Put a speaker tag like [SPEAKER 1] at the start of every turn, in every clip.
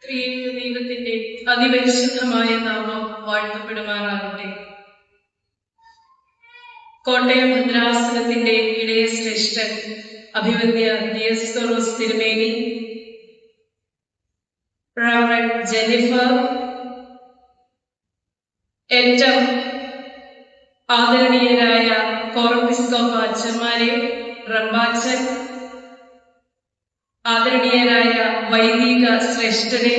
[SPEAKER 1] ത്രിയേക ദൈവത്തിന്റെ അതിപരിശുദ്ധമായ നാമം വാഴ്ത്തപ്പെടുമാറാകട്ടെ. കോട്ടയം ഭദ്രാസനത്തിന്റെ ഇടയ ശ്രേഷ്ഠൻ അഭിവന്യ ദിയസ്കോറോസ് തിരുമേനി, റവറൻഡ് ജെന്നിഫർ, ഏറ്റവും ആദരണീയരായ കോറപ്പിസ്കോപ്പ അച്ഛന്മാരെ, റമ്പാച്ചൻ, ആദരണീയരായ വൈദിക ശ്രേഷ്ഠരെ,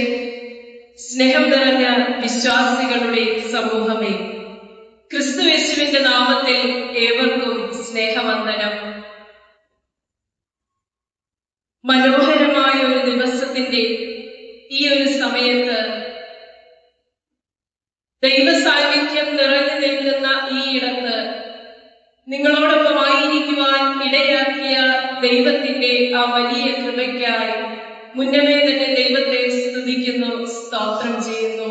[SPEAKER 1] സ്നേഹം നിറഞ്ഞ വിശ്വാസികളുടെ സമൂഹമേ, ക്രിസ്തുയേശുവിന്റെ നാമത്തിൽ ഏവർക്കും സ്നേഹവന്ദനം. മനോഹരമായ ഒരു ദിവസത്തിന്റെ ഈ ഒരു സമയത്ത് ദൈവസാന്നിധ്യം നിറഞ്ഞു നിൽക്കുന്ന ഈ ഇടത്ത് നിങ്ങളോടൊപ്പമായിരിക്കുവാൻ ഇടയാക്കിയ ദൈവത്തിന്റെ ആ വലിയ കൃപയ്ക്കായി മുന്നമേ തന്നെ ദൈവത്തെ സ്തുതിക്കുന്നു, സ്തോത്രം ചെയ്യുന്നു.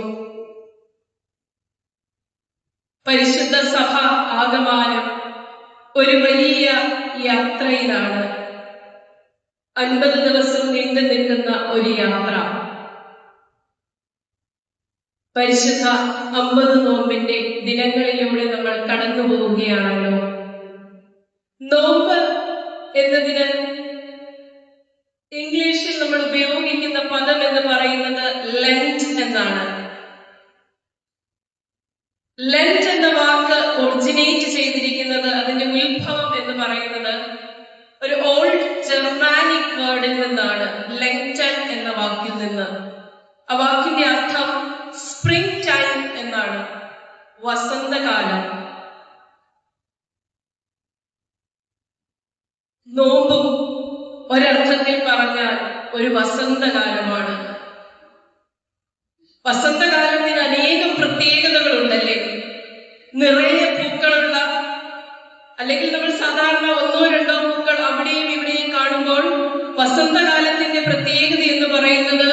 [SPEAKER 1] പരിശുദ്ധ സഭ ആകമാനം ഒരു വലിയ യാത്രയിലാണ്. 50 ദിവസം നീണ്ടു നിൽക്കുന്ന ഒരു യാത്ര. പരിശുദ്ധ 50 നോമ്പിന്റെ ദിനങ്ങളിലൂടെ നമ്മൾ കടന്നു പോവുകയാണല്ലോ. നോമ്പ് എന്നതിന് ഇംഗ്ലീഷിൽ നമ്മൾ ഉപയോഗിക്കുന്ന പദം എന്ന് പറയുന്നത് ലെന്റ് എന്നാണ്. ലെന്റ് എന്ന വാക്ക് ഒറിജിനേറ്റ് ചെയ്തിരിക്കുന്നത്, അതിന്റെ ഉത്ഭവം എന്ന് പറയുന്നത് ഒരു ഓൾഡ് ജർമാനിക് വേർഡിൽ നിന്നാണ്, ലെങ്ടൻ എന്ന വാക്കിൽ നിന്ന്. ആ വാക്കിന്റെ അർത്ഥം സ്പ്രിംഗ് ടൈം എന്നാണ്, വസന്തകാലം. നോമ്പും ഒരർത്ഥത്തിൽ പറഞ്ഞാൽ ഒരു വസന്തകാലമാണ്. വസന്തകാലത്തിന് അനേകം പ്രത്യേകതകളുണ്ടല്ലേ. നിറയെ പൂക്കളുള്ള, അല്ലെങ്കിൽ നമ്മൾ സാധാരണ 1-2 പൂക്കൾ അവിടെയും ഇവിടെയും കാണുമ്പോൾ വസന്തകാലത്തിന്റെ പ്രത്യേകത എന്ന് പറയുന്നത്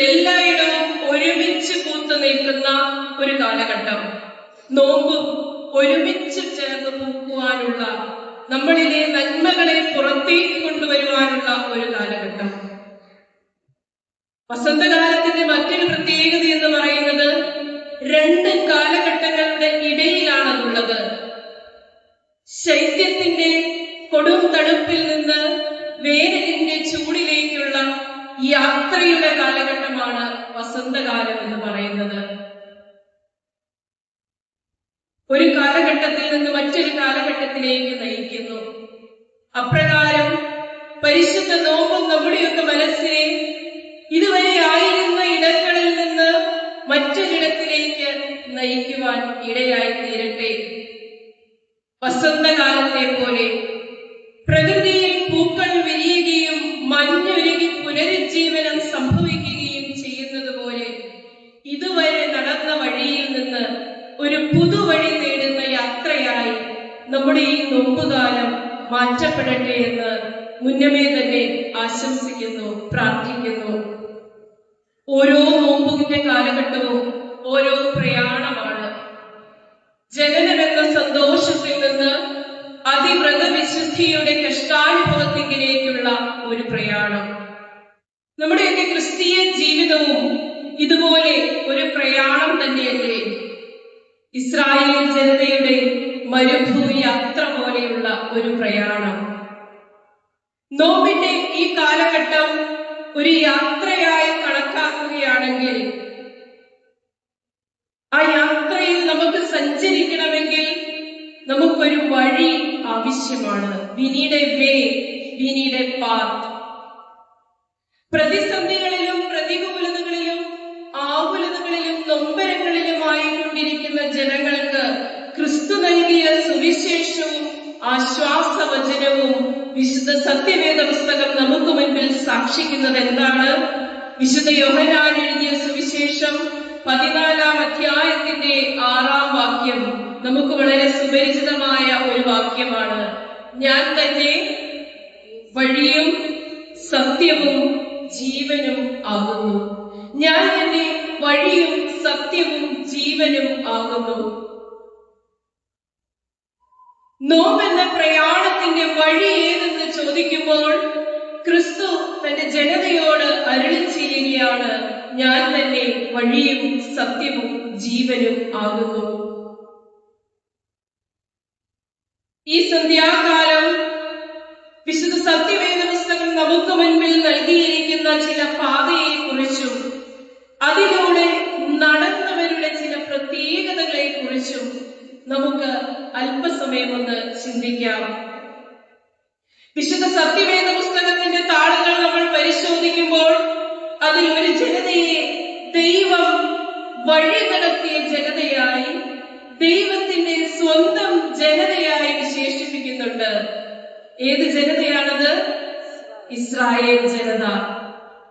[SPEAKER 1] എല്ലായിടവും ഒരുമിച്ച് പൂത്തു നിൽക്കുന്ന ഒരു കാലഘട്ടം. നോമ്പും ഒരുമിച്ച് ചേർന്ന് പൂക്കുവാനുള്ള, നമ്മളിലെ നന്മകളെ പുറത്തേക്ക് കൊണ്ടുവരുവാനുള്ള ഒരു കാലഘട്ടം. വസന്തകാലത്തിന്റെ മറ്റൊരു പ്രത്യേകത എന്ന് പറയുന്നത് 2 കാലഘട്ടങ്ങളുടെ ഇടയിലാണുള്ളത്. ശൈത്യത്തിന്റെ കൊടും തണുപ്പിൽ നിന്ന് വേനലിന്റെ ചൂടിലേക്കുള്ള യാത്രയുടെ കാലഘട്ടമാണ് വസന്തകാലം എന്ന് പറയുന്നത്. ഒരു കാലഘട്ടത്തിൽ നിന്ന് മറ്റൊരു കാലഘട്ടത്തിലേക്ക് നയിക്കുന്നു. അപ്രകാരം പരിശുദ്ധ നോമ്പും നമ്മുടെയൊക്കെ മനസ്സിനെ ഇതുവരെ ആയിരുന്ന ഇടങ്ങളിൽ നിന്ന് മറ്റൊരിടത്തിലേക്ക് നയിക്കുവാൻ ഇടയായി തീരട്ടെ. വസന്തകാലത്തെ പോലെ പ്രകൃതിയിൽ പൂക്കൾ വിരിയുകയും മഞ്ഞുരുകി പുനരുജ്ജീവനം സംഭവിക്കുകയും ചെയ്യുന്നത് പോലെ ഇതുവരെ നടന്ന വഴിയിൽ നിന്ന് ഒരു പുതുവഴി തേടുന്ന യാത്രയായി നമ്മുടെ ഈ നോമ്പുകാലം മാറ്റപ്പെടട്ടെ എന്ന് മുന്നമേ തന്നെ ആശംസിക്കുന്നു, പ്രാർത്ഥിക്കുന്നു. ഓരോ നോമ്പിന്റെ കാലഘട്ടവും ഓരോ പ്രയാണമാണ്. ജനനമെന്ന സന്തോഷത്തിൽ നിന്ന് അതിവ്രതവിശുദ്ധിയുടെ കഷ്ടാനുഭവത്തിലേക്കുള്ള ഒരു പ്രയാണം. നമ്മുടെയൊക്കെ ക്രിസ്തീയ ജീവിതവും ഇതുപോലെ ഒരു പ്രയാണം തന്നെയല്ലേ. ഇസ്രായേൽ ജനതയുടെ മരുഭൂമി യാത്ര പോലെയുള്ള ഒരു പ്രയാണം. നോമ്പിന്റെ ഈ കാലഘട്ടം ഒരു യാത്രയായി കണക്കാക്കുകയാണെങ്കിൽ, ആ യാത്രയിൽ നമുക്ക് സഞ്ചരിക്കണമെങ്കിൽ നമുക്കൊരു വഴി ആവശ്യമാണ്. We need a way, we need a path. പ്രതിസന്ധികളിലും പ്രതികൂലതകളിലും ആകുലതകളിലും നൊമ്പരങ്ങളിലുമായി കൊണ്ടിരിക്കുന്ന ജനങ്ങൾക്ക് ക്രിസ്തു നൽകിയ സുവിശേഷവും ആശ്വാസവചനവും വിശുദ്ധ സത്യവേദ പുസ്തകം നമുക്ക് മുൻപിൽ സാക്ഷിക്കുന്നത് എന്താണ്? വിശുദ്ധ യോഹന്നാൻ എഴുതിയ സുവിശേഷം 14-ാം അധ്യായത്തിന്റെ 6-ാം വാക്യം നമുക്ക് വളരെ സുപരിചിതമായ ഒരു വാക്യമാണ്. ഞാൻ തന്നെ വഴിയും സത്യവും ജീവനും ആകുന്നു. ഞാൻ തന്നെ വഴിയും സത്യവും ജീവനും ആകുന്നു. നോമ്പെന്ന പ്രയാണത്തിന്റെ വഴി ഏതെന്ന് ചോദിക്കുമ്പോൾ ക്രിസ്തു തന്റെ തന്റെ ജനതയോട് അരുളി ചെയ്യുകയാണ്, ഞാൻ തന്നെ വഴിയും സത്യവും ജീവനും ആകുന്നു. ഈ സന്ധ്യാകാലം വിശുദ്ധ സത്യവേദ പുസ്തകം നമുക്ക് മുൻപിൽ നൽകിയിരിക്കുന്ന ചില പാതയെ കുറിച്ചും അതിലൂടെ നടന്നവരുടെ ചില പ്രത്യേകതകളെ കുറിച്ചും നമുക്ക് അല്പസമയം ഒന്ന് ചിന്തിക്കാം. വിശുദ്ധ സത്യവേദ പുസ്തകത്തിന്റെ താളുകൾ നമ്മൾ പരിശോധിക്കുമ്പോൾ അതിൽ ഒരു ജനതയെ ദൈവം വഴി നടത്തിയ ജനതയായി, ദൈവത്തിന്റെ സ്വന്തം ജനതയായി വിശേഷിപ്പിക്കുന്നുണ്ട്. ഏത് ജനതയാണത്? ഇസ്രായേൽ ജനത.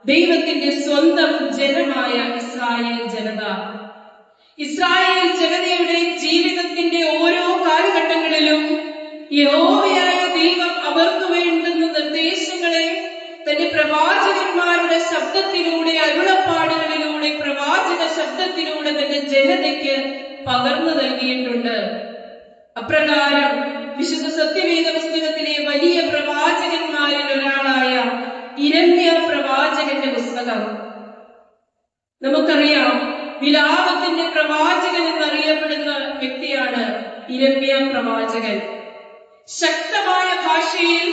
[SPEAKER 1] ദൈവത്തിന്റെ സ്വന്തം ജനമായ ഇസ്രായേൽ ജനത. ഇസ്രായേൽ ജനതയുടെ ജീവിതത്തിന്റെ ഓരോ കാലഘട്ടങ്ങളിലും യഹോവയായ ദൈവം അവർക്ക് വേണ്ടുന്ന നിർദ്ദേശങ്ങളെ തന്റെ പ്രവാചകന്മാരുടെ ശബ്ദത്തിലൂടെ, അരുളപ്പാടുകളിലൂടെ, പ്രവാചക ശബ്ദത്തിലൂടെ തന്റെ ജനതയ്ക്ക് പകർന്നു നൽകിയിട്ടുണ്ട്. അപ്രകാരം വിശുദ്ധ സത്യവേദ പുസ്തകത്തിലെ വലിയ പ്രവാചകന്മാരിൽ ഒരാളായ യിരെമ്യാ പ്രവാചകന്റെ പുസ്തകം നമുക്കറിയാം. വിലാപത്തിന്റെ പ്രവാചകൻ എന്നറിയപ്പെടുന്ന വ്യക്തിയാണ് യിരെമ്യാ പ്രവാചകൻ. ശക്തമായ ഭാഷയിൽ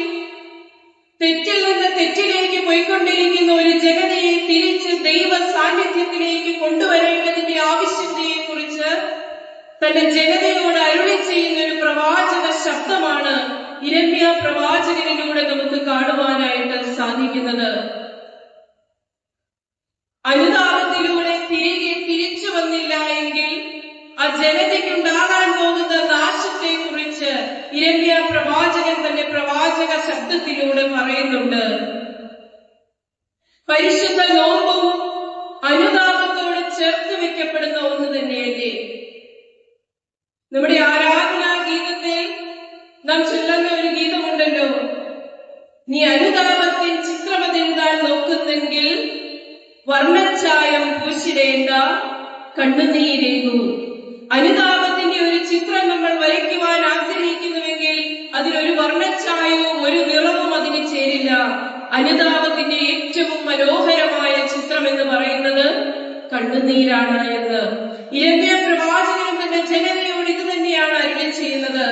[SPEAKER 1] തെറ്റിൽ നിന്ന് തെറ്റിലേക്ക് പോയിക്കൊണ്ടിരിക്കുന്ന ഒരു ജനതയെ തിരിച്ച് ദൈവ സാന്നിധ്യത്തിലേക്ക് കൊണ്ടുവരേണ്ടതിന്റെ ആവശ്യകതയെ കുറിച്ച് തന്റെ ജനതയോട് അരുളി ചെയ്യുന്ന ഒരു പ്രവാചക ശബ്ദമാണ് യിരെമ്യാ പ്രവാചകനിലൂടെ നമുക്ക് കാണുവാനായിട്ട് സാധിക്കുന്നത്. അനുതാപത്തിലൂടെ തിരിച്ചു വന്നില്ല എങ്കിൽ ആ ജനതയ്ക്കുണ്ടാകാൻ പോകുന്ന നാശത്തെ കുറിച്ച് യിരെമ്യാ പ്രവാചകൻ തന്റെ പ്രവാചക ശബ്ദത്തിലൂടെ പറയുന്നുണ്ട്. പരിശുദ്ധ നോമ്പും അനുതാപത്തോട് ചേർത്ത് വെക്കപ്പെടുന്ന ഒന്ന് തന്നെയല്ലേ? നമ്മുടെ ആരാധനാ ഗീതത്തിൽ നാം ചൊല്ലുന്ന ഒരു ഗീതമുണ്ടല്ലോ, നീ അനുതാപത്തിൻ ചിത്രമതെന്താൻ നോക്കുന്നെങ്കിൽ വർണ്ണച്ചായം പൂശിടേണ്ട കണ്ണുനീരേകൂ. അനുതാപത്തിന്റെ ഒരു ചിത്രം നമ്മൾ വരയ്ക്കുവാൻ ആഗ്രഹിക്കുന്നുവെങ്കിൽ അതിനൊരു വർണ്ണച്ചായവും ഒരു നിറവും അതിന് ചേരില്ല. അനുതാപത്തിന്റെ ഏറ്റവും മനോഹരമായ ചിത്രം എന്ന് പറയുന്നത് കണ്ണുനീരാണ് എന്ന് യിരെമ്യാ പ്രവാചകനും തന്റെ ജനതയോട് ഇത് തന്നെയാണ് അരുളി ചെയ്യുന്നത്.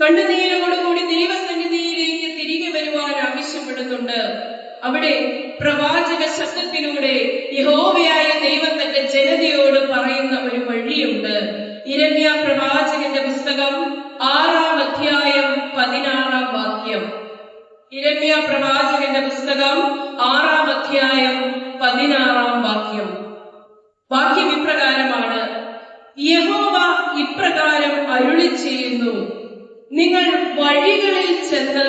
[SPEAKER 1] കണ്ണുനീരോടുകൂടി ദൈവസന്നിധിയിലേക്ക് തിരികെ വരുവാൻ ആവശ്യപ്പെടുന്നുണ്ട്. അവിടെ പ്രവാചക ശബ്ദത്തിലൂടെ യഹോവയായ ദൈവം തന്റെ ജനതയോട് പറയുന്ന ഒരു വഴിയുണ്ട്. യിരെമ്യാ പ്രവാചകന്റെ പുസ്തകം 6-ാം അധ്യായം 16-ാം വാക്യം. യിരെമ്യാ പ്രവാചകന്റെ പുസ്തകം 6-ാം അധ്യായം 16-ാം വാക്യം. വാക്യം ഇപ്രകാരമാണ്: യഹോവ ഇപ്രകാരം അരുളി ചെയ്യുന്നു, നിങ്ങൾ വഴികളിൽ ചെന്ന്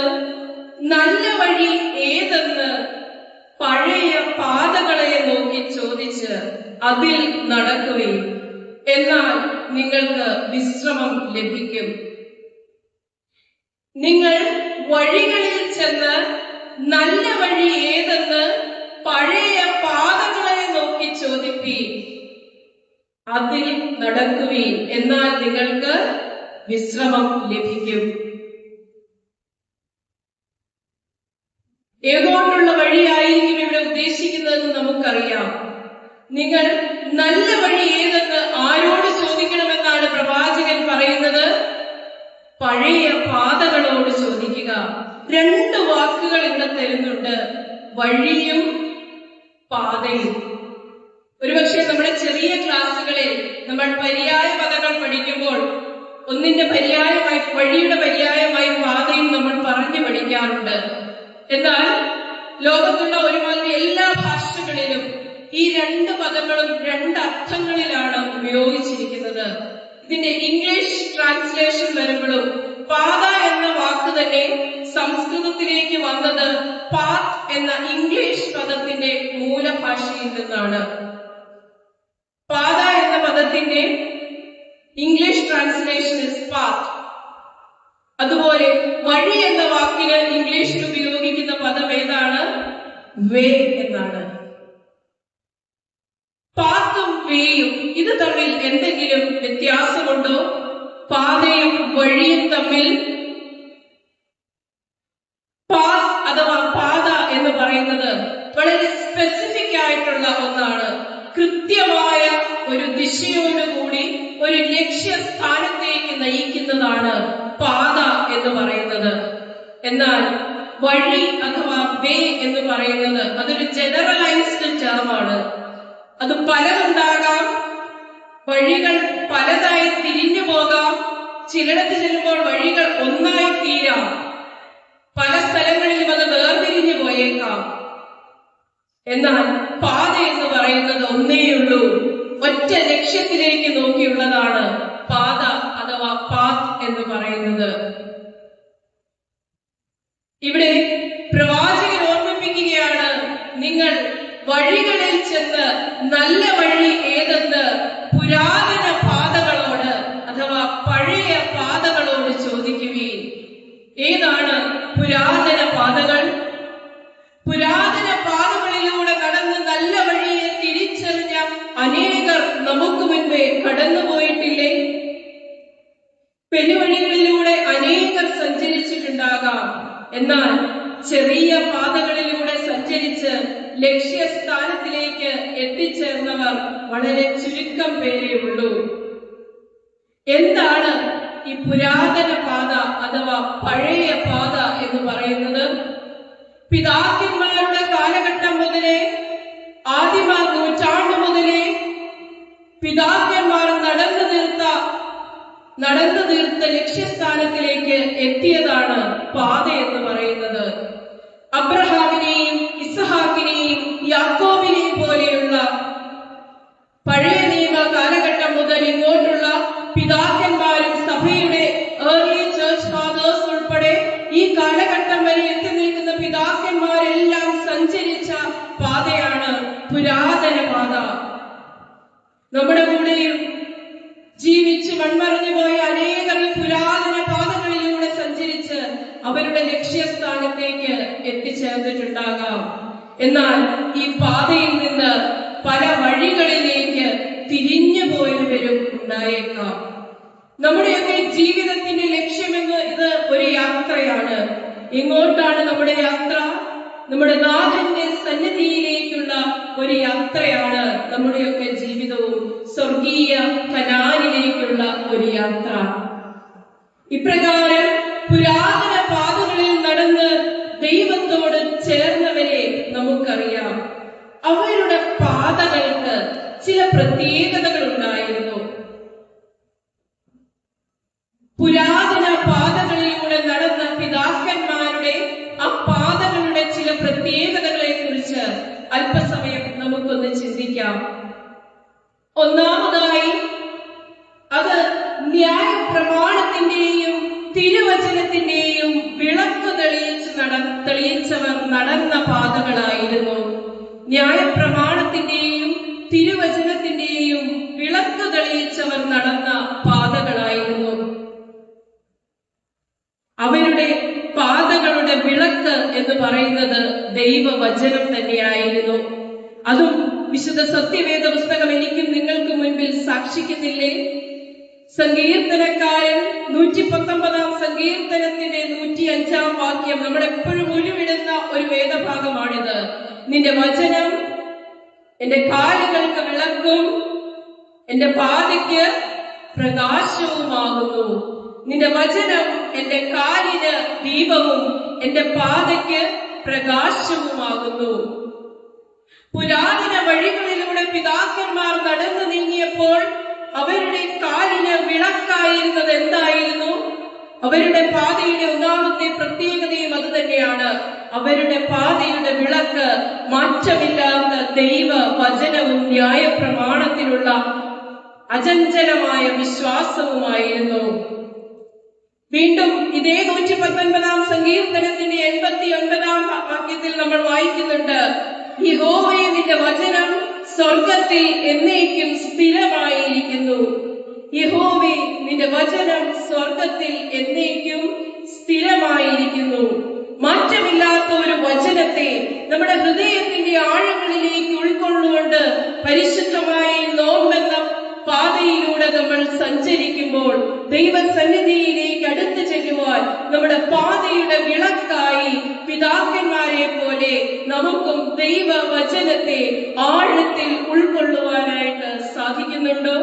[SPEAKER 1] നല്ല വഴി ഏതെന്ന് പഴയ പാതകളെ നോക്കി ചോദിച്ച് അതിൽ നടക്കുകയും എന്നാൽ നിങ്ങൾക്ക് വിശ്രമം ലഭിക്കും. നിങ്ങൾ വഴികളിൽ ചെന്ന് നല്ല വഴി ഏതെന്ന് പഴയ പാതകളെ നോക്കി ചോദിപ്പീൻ, അതിൽ നടക്കുകയും എന്നാൽ നിങ്ങൾക്ക് വിശ്രമം ലഭിക്കും. ഏതുകൊണ്ടുള്ള വഴിയായിരിക്കും ഇവിടെ ഉദ്ദേശിക്കുന്നതെന്ന് നമുക്കറിയാം. നിങ്ങൾ നല്ല വഴി ഏതെന്ന് ആരോട് ചോദിക്കണമെന്നാണ് പ്രവാചകൻ പറയുന്നത്? പഴയ പാതകളോട് ചോദിക്കുക. 2 വാക്കുകൾ ഇവിടെ തരുന്നുണ്ട്, വഴിയും പാതയും. ഒരുപക്ഷെ നമ്മുടെ ചെറിയ ക്ലാസ്സുകളിൽ നമ്മൾ പര്യായ പദങ്ങൾ പഠിക്കുമ്പോൾ ഒന്നിന്റെ പര്യായമായി, വഴിയുടെ പര്യായമായി പാതയും നമ്മൾ പറഞ്ഞു പഠിക്കാറുണ്ട്. എന്നാൽ ലോകത്തുള്ള ഒരുമാതിരി എല്ലാ ഭാഷകളിലും ഈ 2 പദങ്ങളും 2 അർത്ഥങ്ങളിലാണ് ഉപയോഗിച്ചിരിക്കുന്നത്. ഇതിന്റെ ഇംഗ്ലീഷ് ട്രാൻസ്ലേഷൻ വരുമ്പോഴും പാത എന്ന വാക്ക് തന്നെ സംസ്കൃതത്തിലേക്ക് വന്നത് പാത്ത് എന്ന ഇംഗ്ലീഷ് പദത്തിന്റെ മൂലഭാഷയിൽ നിന്നാണ്. പാത എന്ന പദത്തിന്റെ ഇംഗ്ലീഷ് ട്രാൻസ്ലേഷൻ ഇസ് പാത്ത്. അതുപോലെ വഴി എന്ന വാക്കിന് ഇംഗ്ലീഷിൽ ഉപയോഗിക്കുന്ന പദം ഏതാണ്? വേ എന്നാണ്. പാത്തും വേയും ഇത് തമ്മിൽ എന്തെങ്കിലും വ്യത്യാസമുണ്ടോ? പാതയും വഴിയും തമ്മിൽ പാത്ത് അഥവാ പാത എന്ന് പറയുന്ന പറയുന്നത് വളരെ സ്പെസിഫിക് ആയിട്ടുള്ള ഒന്നാണ്. കൃത്യമായ ഒരു ദിശയോടുകൂടി ഒരു ലക്ഷ്യസ്ഥാനത്തേക്ക് നയിക്കുന്നതാണ് പാത എന്ന് പറയുന്നത്. എന്നാൽ വഴി അഥവാ വേ എന്ന് പറയുന്നത് അതൊരു ജനറലൈസ്ഡ് ടേമാണ്. അത് പലതുണ്ടാകാം, വഴികൾ പലതായി തിരിഞ്ഞു പോകാം, ചിലടത്ത് ചെല്ലുമ്പോൾ വഴികൾ ഒന്നായി തീരാം, പല സ്ഥലങ്ങളിലും അത് വേർതിരിഞ്ഞു പോയേക്കാം. എന്നാൽ പാത എന്ന് പറയുന്നത് ഒന്നേയുള്ളൂ, ഒറ്റ ലക്ഷ്യത്തിലേക്ക് നോക്കിയുള്ളതാണ് പാത അഥവാ പാത്ത് എന്ന് പറയുന്നത്. ഇവിടെ പ്രവാചകൻ ഓർമ്മിപ്പിക്കുകയാണ്, നിങ്ങൾ വഴികളിൽ ചെന്ന് നല്ല വഴി ഏതെന്ന് പുരാതന പാതകളോട് അഥവാ പഴയ പാതകളോട് ചോദിക്കുകയും. ഏതാണ് പുരാതന പാതകൾ? പുരാതന പാതകളിലൂടെ കടന്ന് നല്ല വഴിയെ തിരിച്ചറിഞ്ഞ അനേകർ നമുക്ക് മുൻപേ കടന്നുപോയിട്ടില്ലേ? പെരുവഴികളിലൂടെ അനേകർ സഞ്ചരിച്ചിട്ടുണ്ടാകാം. എന്നാൽ ചെറിയ പാതകളിലൂടെ സഞ്ചരിച്ച് ലക്ഷ്യസ്ഥാനത്തിലേക്ക് എത്തിച്ചേർന്നവർ വളരെ ചുരുക്കം പേരേ ഉള്ളൂ. എന്താണ് ഈ പുരാതന പാത അഥവാ പഴയ പാത എന്ന് പറയുന്നത്? പിതാക്കന്മാരുടെ കാലഘട്ടം മുതലേ, ആദിമ നൂറ്റാണ്ട് മുതലേ പിതാക്കന്മാർ നടന്നു തീർത്ത ലക്ഷ്യസ്ഥാനത്തിലേക്ക് എത്തിയതാണ് പാത എന്ന് പറയുന്നത്. അബ്രഹാമിനെയും ഇസ്ഹാക്കിനെയും യാക്കോബിനെയും പോലെയുള്ള പഴയ നിയമ കാലഘട്ടം മുതൽ ഇങ്ങോട്ടുള്ള പിതാക്കന്മാരും സഭയുടെ ഏർലി ചർച്ച് ഫാദേഴ്സ് ഉൾപ്പെടെ ഈ കാലഘട്ടം വരെ എത്തി നിൽക്കുന്ന പിതാക്കന്മാരെല്ലാം സഞ്ചരിച്ച പാതയാണ് പുരാതന പാത. നമ്മുടെ കൂടെയും ജീവിച്ച് മൺമറഞ്ഞു പോയ അനേകം പുരാതന പാതകളിലൂടെ സഞ്ചരിച്ച് അവരുടെ ലക്ഷ്യസ്ഥാനത്തേക്ക് എത്തിച്ചേർന്നിട്ടുണ്ടാകാം. എന്നാൽ ഈ പാതയിൽ നിന്ന് പല വഴികളിലേക്ക് തിരിഞ്ഞു പോയവരും ഉണ്ടായേക്കാം. നമ്മുടെയൊക്കെ ജീവിതത്തിന്റെ ലക്ഷ്യമെന്ന് ഇത് ഒരു യാത്രയാണ്. എങ്ങോട്ടാണ് നമ്മുടെ യാത്ര? നമ്മുടെ നാഥന്റെ സന്നിധിയിലേക്കുള്ള ഒരു യാത്രയാണ് നമ്മുടെയൊക്കെ ജീവിതവും, സ്വർഗീയ കനാനിലേക്കുള്ള ഒരു യാത്ര. ഇപ്രകാരം പുരാതന പാതകളിൽ നടന്ന് ദൈവത്തോട് ചേർന്നവരെ നമുക്കറിയാം. അവരുടെ പാതകൾക്ക് ചില പ്രത്യേകതകൾ ഉണ്ടായിരുന്നു. പുരാതന പാതകളിലൂടെ നടന്ന പിതാക്കന്മാരുടെ ആ പാതകളുടെ ചില പ്രത്യേകതകളെ കുറിച്ച് അല്പസമയം നമുക്കൊന്ന് ചിന്തിക്കാം. ഒന്നാമതായി, അത് ന്യായപ്രമാണത്തിന്റെയും തിരുവചനത്തിന്റെയും വിളക്ക് തെളിയിച്ചവർ നടന്ന പാതകളായിരുന്നു. ന്യായപ്രമാണത്തിന്റെയും തിരുവചനത്തിന്റെയും വിളക്ക് തെളിയിച്ചവർ നടന്ന പാതകളായിരുന്നു. അവരുടെ പാതകളുടെ വിളക്ക് എന്ന് പറയുന്നത് ദൈവവചനം തന്നെയായിരുന്നു. അതും വിശുദ്ധ സത്യവേദ പുസ്തകം എനിക്കും നിങ്ങൾക്ക് മുൻപിൽ സാക്ഷിക്കുന്നില്ലേ? സങ്കീർത്തനക്കാരൻ 119 സങ്കീർത്തനത്തിന്റെ 105 വാക്യം നമ്മളെപ്പോഴും ഉരുവിടുന്ന ഒരു വേദഭാഗമാണിത്. നിന്റെ വചനം എന്റെ കാലുകൾക്ക് വിളക്കും എന്റെ പാതയ്ക്ക് പ്രകാശവുമാകുന്നു. നിന്റെ വചനം എന്റെ കാലിന് ദീപവും എന്റെ പാതയ്ക്ക് പ്രകാശവുമാകുന്നു. പുരാതന വഴികളിലൂടെ പിതാക്കന്മാർ നടന്നു നീങ്ങിയപ്പോൾ അവരുടെ കാലിന് വിളക്കായിരുന്നത് എന്തായിരുന്നു? അവരുടെ പാതയുടെ ഒന്നാമത്തെ പ്രത്യേകതയും അത് തന്നെയാണ്. അവരുടെ പാതയുടെ വിളക്ക് മാറ്റമില്ലാത്ത ദൈവ വചനവും ന്യായപ്രമാണത്തിലുള്ള അചഞ്ചലമായ വിശ്വാസവുമായിരുന്നു. വീണ്ടും ഇതേ 119 സങ്കീർത്തനത്തിന്റെ 89 വാക്യത്തിൽ നമ്മൾ വായിക്കുന്നുണ്ട്, യഹോവേ നിന്റെ വചനം സ്വർഗത്തിൽ എന്നേക്കും സ്ഥിരമായിരിക്കുന്നു. യഹോവേ നിന്റെ വചനം സ്വർഗത്തിൽ എന്നേക്കും സ്ഥിരമായിരിക്കുന്നു. മാറ്റമില്ലാത്ത ഒരു വചനത്തെ നമ്മുടെ ഹൃദയത്തിന്റെ ആഴങ്ങളിലേക്ക് ഉൾക്കൊള്ളുകൊണ്ട് പരിശുദ്ധമായ നോമ്പെന്ന പാതയിലൂടെ നമ്മൾ സഞ്ചരിക്കുമ്പോൾ ദൈവസന്നിധിയിലേക്ക് അടുത്ത് ചെല്ലുവാൻ നമ്മുടെ പാതയുടെ വിളക്കായി പിതാക്കന്മാരെ പോലെ നമുക്കും ദൈവവചനത്തെ ആഴത്തിൽ ഉൾക്കൊള്ളുവാനായിട്ട് സാധിക്കുന്നുണ്ടോ?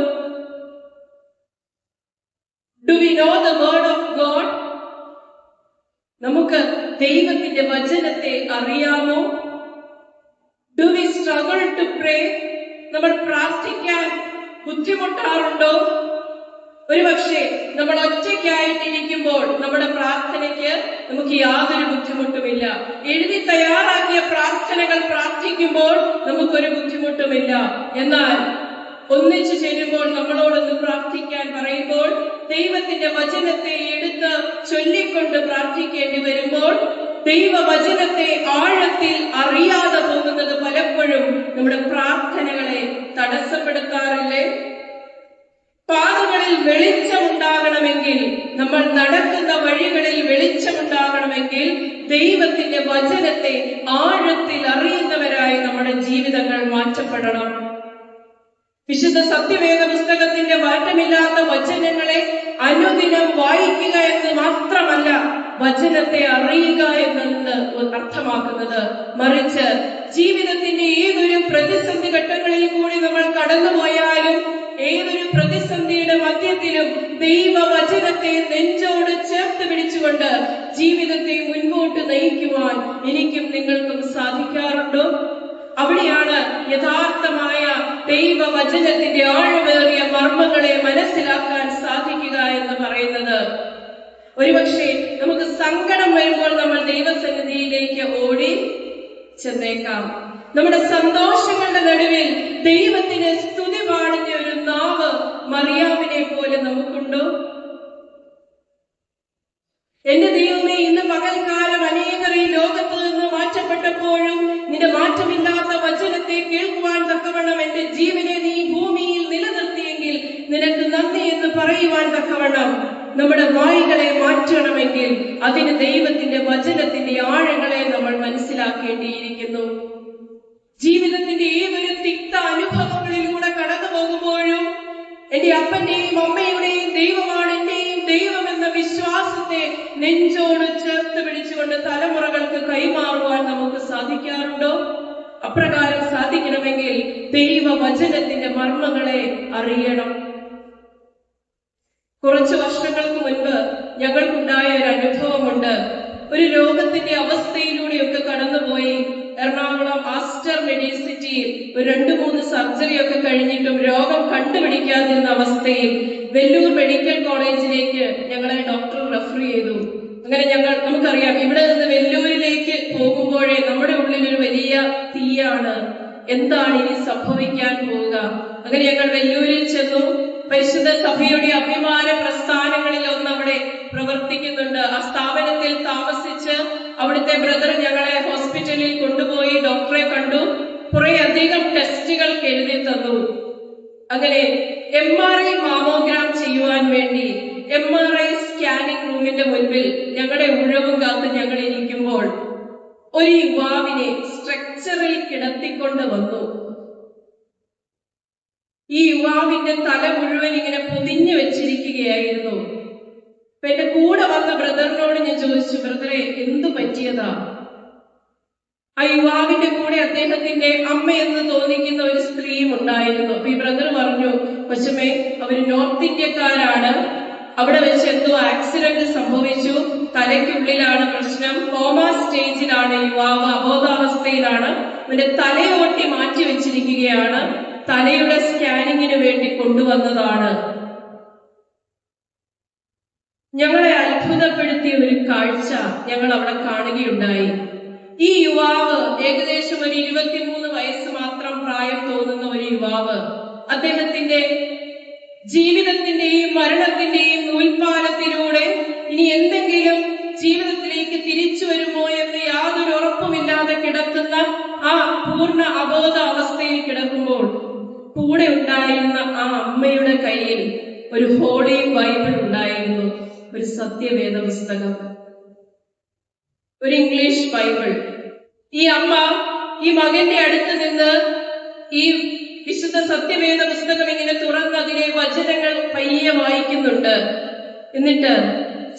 [SPEAKER 1] Do we know the word of God? നമുക്ക് ദൈവത്തിന്റെ വചനത്തെ അറിയാമോ? Do we struggle to pray? നമ്മൾ പ്രാർത്ഥിക്കാൻ ബുദ്ധിമുട്ടാറുണ്ടോ? ഒരുപക്ഷെ നമ്മൾ ഒറ്റയ്ക്കായിട്ടിരിക്കുമ്പോൾ നമ്മുടെ പ്രാർത്ഥനയ്ക്ക് നമുക്ക് യാതൊരു ബുദ്ധിമുട്ടുമില്ല. എഴുതി തയ്യാറാക്കിയ പ്രാർത്ഥനകൾ പ്രാർത്ഥിക്കുമ്പോൾ നമുക്കൊരു ബുദ്ധിമുട്ടുമില്ല. എന്നാൽ ഒന്നിച്ചു ചേരുമ്പോൾ നമ്മളോടൊന്ന് പ്രാർത്ഥിക്കാൻ പറയുമ്പോൾ ദൈവത്തിന്റെ വചനത്തെ എടുത്ത് ചൊല്ലിക്കൊണ്ട് പ്രാർത്ഥിക്കേണ്ടി വരുമ്പോൾ ദൈവവചനത്തെ ആഴത്തിൽ അറിയാതെ പോകുന്നത് പലപ്പോഴും നമ്മുടെ പ്രാർത്ഥനകളെ തടസ്സപ്പെടുത്താറില്ലേ? പാതകളിൽ വെളിച്ചമുണ്ടാകണമെങ്കിൽ, നമ്മൾ നടക്കുന്ന വഴികളിൽ വെളിച്ചമുണ്ടാകണമെങ്കിൽ ദൈവത്തിന്റെ വചനത്തെ ആഴത്തിൽ അറിയുന്നവരായി നമ്മുടെ ജീവിതങ്ങൾ മാറ്റപ്പെടണം. വിശുദ്ധ സത്യവേദ പുസ്തകത്തിന്റെ മാറ്റമില്ലാത്ത വചനങ്ങളെ അനുദിനം വായിക്കുക എന്ന് മാത്രമല്ല വചനത്തെ അറിയുക എന്നത് അർത്ഥമാക്കുന്നത്. മറിച്ച് ജീവിതത്തിന്റെ ഏതൊരു പ്രതിസന്ധി ഘട്ടങ്ങളിൽ കൂടി നമ്മൾ കടന്നുപോയാലും ഏതൊരു പ്രതിസന്ധിയുടെ മധ്യത്തിലും ദൈവവചനത്തെ നെഞ്ചോട് ചേർത്ത് പിടിച്ചുകൊണ്ട് ജീവിതത്തെ മുൻപോട്ട് നയിക്കുവാൻ എനിക്കും നിങ്ങൾക്കും സാധിക്കാറുണ്ടോ? അവിടെയാണ് യഥാർത്ഥമായ ദൈവവചനത്തിന്റെ ആഴമേറിയ മർമ്മങ്ങളെ മനസ്സിലാക്കാൻ സാധിക്കുക എന്ന് പറയുന്നത്. ഒരുപക്ഷെ നമുക്ക് സങ്കടം വരുമ്പോൾ നമ്മൾ ദൈവസന്നിധിയിലേക്ക് ഓടി ചെന്നേക്കാം. നമ്മുടെ സന്തോഷങ്ങളുടെ നടുവിൽ ദൈവത്തിന് സ്തുതി പാടുന്ന ഒരു നാവ് മറിയാമിനെ പോലെ നമുക്കുണ്ടോ? എന്റെ ദൈവമേ, ഇന്ന് പകൽക്കാലം അനേകർ ഈ ലോകത്ത് നിന്ന് മാറ്റപ്പെട്ടപ്പോഴും നിന്റെ മാറ്റമില്ലാത്ത വചനത്തെ കേൾക്കുവാൻ തക്കവണ്ണം എന്റെ ജീവനെ നീ ഭൂമിയിൽ നിലനിർത്തിയെങ്കിൽ നിനക്ക് നന്ദി എന്ന് പറയുവാൻ തക്കവണ്ണം നമ്മുടെ വായികളെ മാറ്റണമെങ്കിൽ അതിന് ദൈവത്തിന്റെ വചനത്തിന്റെ ആഴങ്ങളെ നമ്മൾ മനസ്സിലാക്കേണ്ടിയിരിക്കുന്നു. ജീവിതത്തിന്റെ ഏതൊരു തിക്ത അനുഭവങ്ങളിലൂടെ കടന്നു പോകുമ്പോഴും എന്റെ അപ്പന്റെയും അമ്മയുടെയും ദൈവമാണ് എന്റെയും ദൈവം എന്ന വിശ്വാസത്തെ നെഞ്ചോട് ചേർത്ത് പിടിച്ചുകൊണ്ട് തലമുറകൾക്ക് കൈമാറുവാൻ നമുക്ക് സാധിക്കാറുണ്ടോ? അപ്രകാരം സാധിക്കണമെങ്കിൽ ദൈവവചനത്തിന്റെ മർമ്മങ്ങളെ അറിയണം. കുറച്ചു വർഷങ്ങൾക്ക് മുൻപ് ഞങ്ങൾക്കുണ്ടായ ഒരു അനുഭവമുണ്ട്. ഒരു രോഗത്തിന്റെ അവസ്ഥയിലൂടെയൊക്കെ കടന്നുപോയി എറണാകുളം ആസ്റ്റർ മെഡിസിറ്റിയിൽ ഒരു 2-3 സർജറി ഒക്കെ കഴിഞ്ഞിട്ടും രോഗം കണ്ടുപിടിക്കാതിരുന്ന അവസ്ഥയിൽ വെല്ലൂർ മെഡിക്കൽ കോളേജിലേക്ക് ഞങ്ങളെ ഡോക്ടർ റെഫർ ചെയ്തു. അങ്ങനെ നമുക്കറിയാം, ഇവിടെ നിന്ന് വെല്ലൂരിലേക്ക് പോകുമ്പോഴേ നമ്മുടെ ഉള്ളിൽ ഒരു വലിയ തീയാണ്. എന്താണ് ഇനി സംഭവിക്കാൻ പോവുക? അങ്ങനെ ഞങ്ങൾ വെല്ലൂരിൽ ചെന്നു. പരിശുദ്ധ സഭയുടെ അഭിമാന പ്രസ്ഥാനങ്ങളിൽ ഒന്ന് അവിടെ പ്രവർത്തിക്കുന്നുണ്ട്. ആ സ്ഥാപനത്തിൽ താമസിച്ച് അവിടുത്തെ ബ്രദർ ഞങ്ങളെ ഹോസ്പിറ്റലിൽ കൊണ്ടുപോയി ഡോക്ടറെ കണ്ടു. കുറെ അധികം ടെസ്റ്റുകൾക്ക് എഴുതി തന്നു. അങ്ങനെ MRI മാമോഗ്രാം ചെയ്യുവാൻ വേണ്ടി MRI സ്കാനിംഗ് റൂമിന്റെ മുൻപിൽ ഞങ്ങളുടെ ഉഴവും കാത്ത് ഞങ്ങൾ ഇരിക്കുമ്പോൾ ഒരു യുവാവിനെ സ്ട്രക്ചറിൽ കിടത്തിക്കൊണ്ട് വന്നു. ഈ യുവാവിന്റെ തല മുഴുവൻ ഇങ്ങനെ പൊതിഞ്ഞു വെച്ചിരിക്കുകയായിരുന്നു. അപ്പൊ എന്റെ കൂടെ വന്ന ബ്രദറിനോട് ഞാൻ ചോദിച്ചു, ബ്രദറെ എന്തു പറ്റിയതാ? ആ യുവാവിന്റെ കൂടെ അദ്ദേഹത്തിന്റെ അമ്മയെന്ന് തോന്നിക്കുന്ന ഒരു സ്ത്രീയും ഉണ്ടായിരുന്നു. അപ്പൊ ഈ ബ്രദർ പറഞ്ഞു, കൊച്ചമ്മേ, അവര് നോർത്ത് ഇന്ത്യക്കാരാണ്, അവിടെ വെച്ച് എന്തോ ആക്സിഡന്റ് സംഭവിച്ചു, തലയ്ക്കുള്ളിലാണ് പ്രശ്നം, കോമ സ്റ്റേജിലാണ് യുവാവ്, അബോധാവസ്ഥയിലാണ്, അവന്റെ തലയോട്ടി മാറ്റി വെച്ചിരിക്കുകയാണ്, തലയുടെ സ്കാനിങ്ങിന് വേണ്ടി കൊണ്ടുവന്നതാണ്. ഞങ്ങളെ അത്ഭുതപ്പെടുത്തിയ ഒരു കാഴ്ച ഞങ്ങൾ അവിടെ കാണുകയുണ്ടായി. ഈ യുവാവ് ഏകദേശം ഒരു 23 വയസ്സ് മാത്രം പ്രായം തോന്നുന്ന ഒരു യുവാവ്, അദ്ദേഹത്തിന്റെ ജീവിതത്തിന്റെയും മരണത്തിന്റെയും നൂൽപ്പാലത്തിലൂടെ ഇനി എന്തെങ്കിലും ജീവിതത്തിലേക്ക് തിരിച്ചു വരുമോ എന്ന് യാതൊരു ഉറപ്പുമില്ലാതെ കിടക്കുന്ന ആ പൂർണ്ണ അബോധ അവസ്ഥയിൽ കിടക്കുമ്പോൾ കൂടെ ഉണ്ടായിരുന്ന ആ അമ്മയുടെ കയ്യിൽ ഒരു ഹോളി ബൈബിൾ ഉണ്ടായിരുന്നു, ഒരു സത്യവേദ പുസ്തകം, ഒരു ഇംഗ്ലീഷ് ബൈബിൾ. ഈ അമ്മ ഈ മകന്റെ അടുത്ത് നിന്ന് ഈ വിശുദ്ധ സത്യവേദ പുസ്തകം ഇങ്ങനെ തുറന്ന് അതിലെ വചനങ്ങൾ പയ്യെ വായിക്കുന്നുണ്ട്. എന്നിട്ട്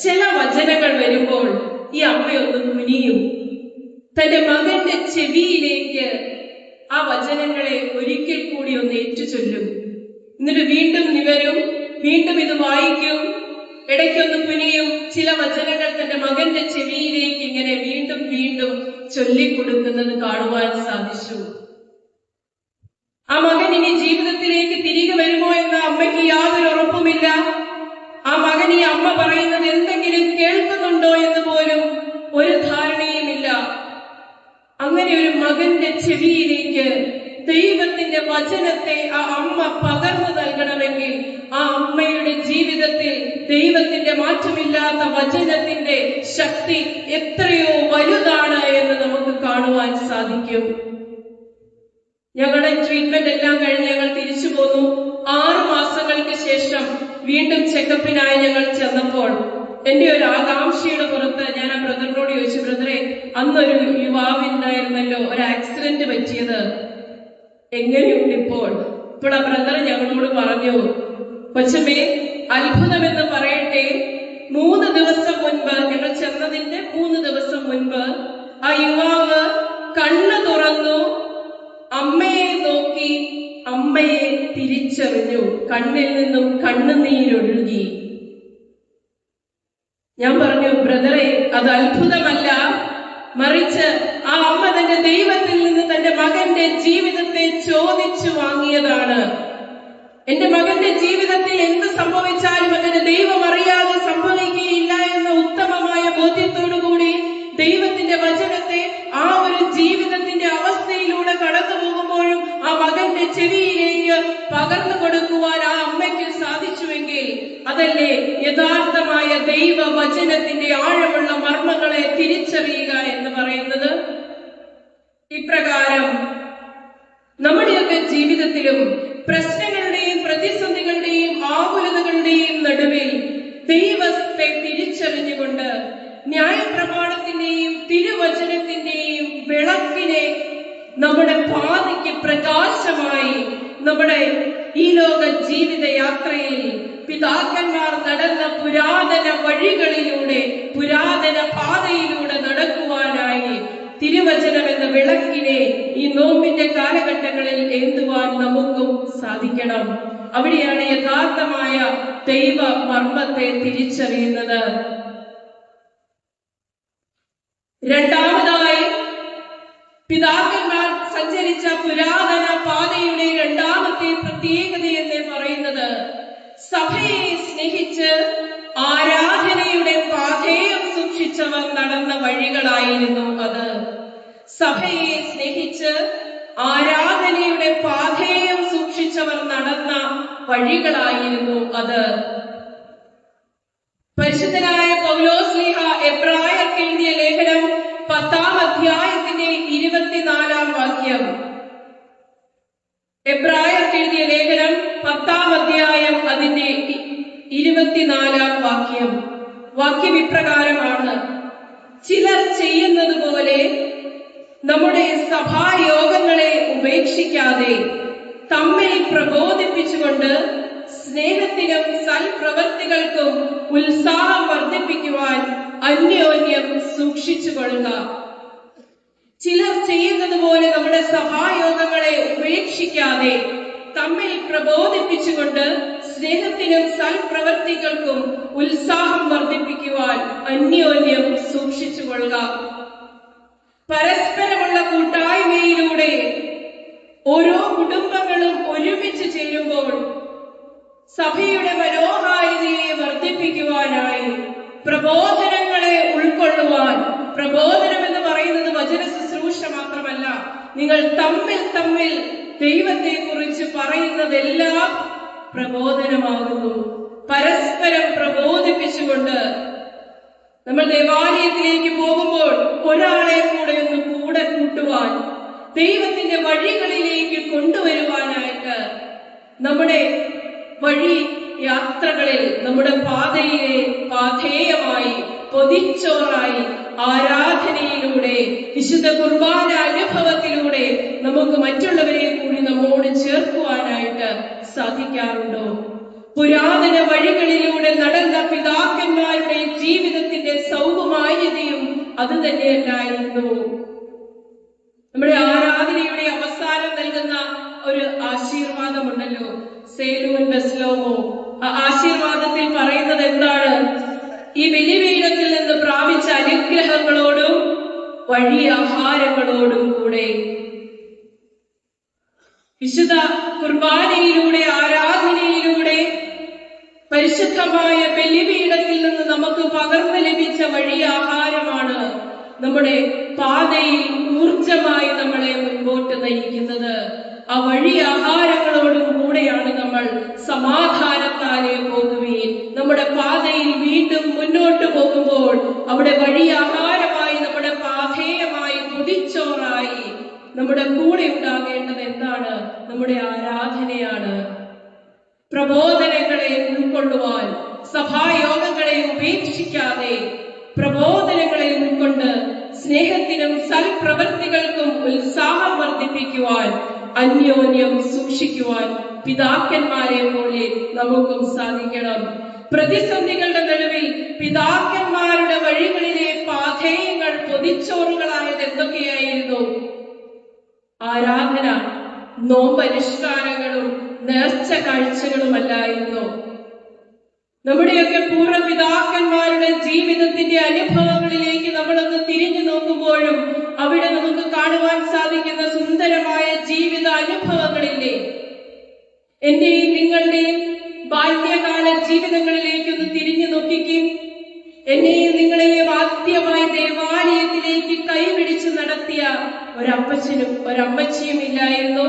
[SPEAKER 1] ചില വചനങ്ങൾ വരുമ്പോൾ ഈ അമ്മയൊന്ന് കുനിയും, തന്റെ മകന്റെ ചെവി ആ വചനങ്ങളെ ഒരിക്കൽ കൂടി ഒന്ന് ഏറ്റുചൊല്ലും. എന്നിട്ട് വീണ്ടും നിവരും, വീണ്ടും ഇത് വായിക്കും, ഇടയ്ക്കൊന്ന് കുനിയും. ചില വചനങ്ങൾ തന്റെ മകന്റെ ചെവിയിലേക്ക് ഇങ്ങനെ വീണ്ടും വീണ്ടും ചൊല്ലിക്കൊടുക്കുന്നത് കാണുവാൻ സാധിച്ചു. ആ മകൻ ഇനി ജീവിതത്തിലേക്ക് തിരികെ വരുമോ എന്ന അമ്മയ്ക്ക് യാതൊരു ഉറപ്പുമില്ല. ആ മകൻ ഈ അമ്മ പറയുന്നത് എന്തെങ്കിലും കേൾക്കുന്നുണ്ടോ എന്ന് പോലും ഒരു ധാരണയുമില്ല. അങ്ങനെ ഒരു മകന്റെ ചെവിയിലേക്ക് ദൈവത്തിന്റെ വചനത്തെ ആ അമ്മ പകർന്നു നൽകണമെങ്കിൽ ആ അമ്മയുടെ ജീവിതത്തിൽ ദൈവത്തിന്റെ മാറ്റമില്ലാത്ത വചനത്തിന്റെ ശക്തി എത്രയോ വലുതാണ് എന്ന് നമുക്ക് കാണുവാൻ സാധിക്കും. ഞങ്ങളുടെ ട്രീറ്റ്മെന്റ് എല്ലാം കഴിഞ്ഞ് ഞങ്ങൾ തിരിച്ചു പോന്നു. 6 മാസങ്ങൾക്ക് ശേഷം വീണ്ടും ചെക്കപ്പിനായി ഞങ്ങൾ ചെന്നപ്പോൾ എന്റെ ഒരു ആകാംക്ഷയുടെ പുറത്ത് ഞാൻ ആ ബ്രദറിനോട് ചോദിച്ചു, ബ്രദറെ, അന്നൊരു യുവാവിനായിരുന്നല്ലോ ഒരു ആക്സിഡന്റ് പറ്റിയത്, എങ്ങനെയുണ്ട് ഇപ്പോൾ? ഇപ്പോൾ ആ ബ്രദർ ഞങ്ങളോട് പറഞ്ഞു, കൊച്ചമ്മേ, അത്ഭുതമെന്ന് പറയട്ടെ, 3 ദിവസം മുൻപ്, ഞങ്ങൾ ചെന്നതിന്റെ 3 ദിവസം മുൻപ് ആ യുവാവ് കണ്ണ് തുറന്നു, അമ്മയെ നോക്കി, അമ്മയെ തിരിച്ചറിഞ്ഞു, കണ്ണിൽ നിന്നും കണ്ണുനീരൊഴുകി. ഞാൻ പറഞ്ഞു, ബ്രദറെ, അത് അത്ഭുതമല്ല, മറിച്ച് ആ അമ്മ തന്റെ ദൈവത്തിൽ നിന്ന് തന്റെ മകന്റെ ജീവിതത്തെ ചോദിച്ചു വാങ്ങിയതാണ്. എന്റെ മകന്റെ ജീവിതത്തിൽ എന്ത് സംഭവിച്ചാലും അതിന് ദൈവം അറിയാതെ സംഭവിക്കുകയില്ല എന്ന ഉത്തമമായ ബോധ്യത്തോടുകൂടി ദൈവത്തിന്റെ വചനത്തെ ആ ഒരു ജീവിതത്തിന്റെ അവസ്ഥയിലൂടെ കടന്നു പോകുമ്പോഴും ആ മകന്റെ ചെവിയിലേക്ക് പകർന്നു കൊടുക്കുവാൻ ആ അമ്മയ്ക്ക് സാധിച്ചുവെങ്കിൽ അതല്ലേ യഥാർത്ഥമായ ദൈവ വചനത്തിന്റെ ആഴമുള്ള മർമ്മങ്ങളെ തിരിച്ചറിയുക എന്ന് പറയുന്നത്. ഇപ്രകാരം നമ്മുടെയൊക്കെ ജീവിതത്തിലും പ്രശ്നങ്ങളുടെയും പ്രതിസന്ധികളുടെയും ആകുലതകളുടെയും നടുവിൽ ദൈവത്തെ തിരിച്ചറിഞ്ഞുകൊണ്ട് ന്യായപ്രമാണത്തിന്റെയും തിരുവചനത്തിന്റെയും വിളക്കിനെ നമ്മുടെ പാതയ്ക്ക് പ്രകാശമായി നമ്മുടെ ഈ ലോക ജീവിത യാത്രയിൽ പിതാക്കന്മാർ നടന്ന പുരാതന വഴികളിലൂടെ, പുരാതന പാതയിലൂടെ നടക്കുവാനായി തിരുവചനം എന്ന വിളക്കിനെ ഈ നോമ്പിന്റെ കാലഘട്ടങ്ങളിൽ ഏന്തുവാൻ നമുക്കും സാധിക്കണം. അവിടെയാണ് യഥാർത്ഥമായ ദൈവ മർമ്മത്തെ തിരിച്ചറിയുന്നത്. രണ്ടാമതായി, പിതാക്കന്മാർ സഞ്ചരിച്ച പുരാതന പാതയുടെ രണ്ടാമത്തെ പ്രത്യേകത എന്ന് പറയുന്നത് സഭയെ സ്നേഹിച്ച് ആരാധനയുടെ പാഥേയം സൂക്ഷിച്ചവർ നടന്ന വഴികളായിരുന്നു അത്. സഭയെ സ്നേഹിച്ച് ആരാധനയുടെ പാഥേയം സൂക്ഷിച്ചവർ നടന്ന വഴികളായിരുന്നു അത്. പരിശുദ്ധനായ പൗലോസ്ലീഹ എബ്രായർക്ക് എഴുതിയ ലേഖനം 10-ാം അധ്യായത്തിന്റെ 24-ാം വാക്യം. എബ്രായർക്ക് എഴുതിയ ലേഖനം 10-ാം അധ്യായം അതിന്റെ 24-ാം വാക്യം. വാക്യം ഇപ്രകാരമാണ്: ചിലർ ചെയ്യുന്നത് പോലെ നമ്മുടെ സഭായോഗങ്ങളെ ഉപേക്ഷിക്കാതെ തമ്മിൽ പ്രബോധിപ്പിച്ചുകൊണ്ട് സ്നേഹത്തിനും സൽപ്രവർത്തികൾക്കും ഉത്സാഹം വർദ്ധിപ്പിക്കുവാൻ അന്യോന്യം സൂക്ഷിച്ചുകൊള്ളുക. ചിലർ ചെയ്യുന്നത് പോലെ നമ്മുടെ സഭായോഗങ്ങളെ ഉപേക്ഷിക്കാതെ തമ്മിൽ പ്രബോധിപ്പിച്ചുകൊണ്ട് സ്നേഹത്തിനും സൽപ്രവർത്തികൾക്കും ഉത്സാഹം വർദ്ധിപ്പിക്കുവാൻ അന്യോന്യം സൂക്ഷിച്ചുകൊള്ളുക. പരസ്പരമുള്ള കൂട്ടായ്മയിലൂടെ ഓരോ കുടുംബങ്ങളും ഒരുമിച്ച് ചേരുമ്പോൾ സഭയുടെ മനോഹാരിതയെ വർദ്ധിപ്പിക്കുവാനായി പ്രബോധനങ്ങളെ ഉൾക്കൊള്ളുവാൻ, പ്രബോധനം എന്ന് പറയുന്നത് വചന ശുശ്രൂഷ മാത്രമല്ല, നിങ്ങൾ തമ്മിൽ ദൈവത്തെ കുറിച്ച് പറയുന്നതെല്ലാം പ്രബോധനമാകുന്നു. പരസ്പരം പ്രബോധിപ്പിച്ചുകൊണ്ട് നമ്മൾ ദേവാലയത്തിലേക്ക് പോകുമ്പോൾ ഒരാളെ കൂടെ ഒന്ന് കൂടെ കൂട്ടുവാൻ, ദൈവത്തിന്റെ വഴികളിലേക്ക് കൊണ്ടുവരുവാനായിട്ട് നമ്മുടെ വഴി യാത്രകളിൽ, നമ്മുടെ പാതയിലെ പാഥേയമായി, പൊതിച്ചോറായി ആരാധനയിലൂടെ, വിശുദ്ധ കുർബാന അനുഭവത്തിലൂടെ നമുക്ക് മറ്റുള്ളവരെ കൂടി നമ്മോട് ചേർക്കുവാനായിട്ട് സാധിക്കാറുണ്ടോ? പുരാതന വഴികളിലൂടെ നടന്ന പിതാക്കന്മാരുടെ ജീവിതത്തിന്റെ സൗകുമാര്യതയും അത് തന്നെയല്ലായിരുന്നു. നമ്മുടെ ആരാധനയുടെ അവസാനം ഒരു ആശീർവാദമുണ്ടല്ലോ, സേലൂൻ ബെസ്ലോമോ. ആ ആശീർവാദത്തിൽ പറയുന്നത് എന്താണ്? ഈ ബലിപീഠത്തിൽ നിന്ന് പ്രാപിച്ച അനുഗ്രഹങ്ങളോടും വഴി ആഹാരങ്ങളോടും കൂടെ. വിശുദ്ധ കുർബാനയിലൂടെ, ആരാധനയിലൂടെ, പരിശുദ്ധമായ ബലിപീഠത്തിൽ നിന്ന് നമുക്ക് പകർന്നു ലഭിച്ച വഴി ആഹാരമാണ് നമ്മുടെ പാതയിൽ ഊർജമായി നമ്മളെ മുൻപോട്ട് നയിക്കുന്നത്. ആ വഴി ആഹാരങ്ങളോടും കൂടെയാണ് നമ്മൾ സമാധാനത്താലെ പോകുകയും നമ്മുടെ പാതയിൽ വീണ്ടും മുന്നോട്ട് പോകുമ്പോൾ അവിടെ വഴി ആഹാരമായി, നമ്മുടെ പാഥേയമായി, പൊതിച്ചോറായി നമ്മുടെ കൂടെ ഉണ്ടാകേണ്ടത് എന്താണ്? നമ്മുടെ ആരാധനയാണ്. പ്രബോധനങ്ങളെ ഉൾക്കൊള്ളുവാൻ, സഭായോഗങ്ങളെ ഉപേക്ഷിക്കാതെ പ്രബോധനങ്ങളെ ഉൾക്കൊണ്ട് സ്നേഹത്തിനും സൽപ്രവൃത്തികൾക്കും ഉത്സാഹം വർദ്ധിപ്പിക്കുവാൻ, അന്യോന്യം സൂക്ഷിക്കുവാൻ പിതാക്കന്മാരെ പോലെ നമുക്കും സാധിക്കണം. പ്രതിസന്ധികളുടെ നടുവിൽ പിതാക്കന്മാരുടെ വഴികളിലെ പാഥേയങ്ങൾ, പൊതിച്ചോറുകളായത് എന്തൊക്കെയായിരുന്നു? ആരാധന, നോമ്പനുഷ്ഠാനങ്ങളും നേർച്ച കാഴ്ചകളുമല്ലായിരുന്നു. നമ്മുടെയൊക്കെ പൂർവ്വപിതാക്കന്മാരുടെ ജീവിതത്തിന്റെ അനുഭവങ്ങളിലേക്ക് നമ്മളൊന്ന് തിരിഞ്ഞു നോക്കുമ്പോഴും അവിടെ നമുക്ക് കാണുവാൻ സാധിക്കുന്ന സുന്ദരമായ ജീവിത അനുഭവങ്ങളില്ലേ? എന്റെയും നിങ്ങളുടെയും ബാല്യകാല ജീവിതങ്ങളിലേക്കൊന്ന് തിരിഞ്ഞു നോക്കിക്കും. എന്നെയും നിങ്ങളെയും ആദ്യമായി ദേവാലയത്തിലേക്ക് കൈപിടിച്ച് നടത്തിയ ഒരപ്പച്ചനും ഒരമ്മച്ചിയും ഇല്ലായിരുന്നു.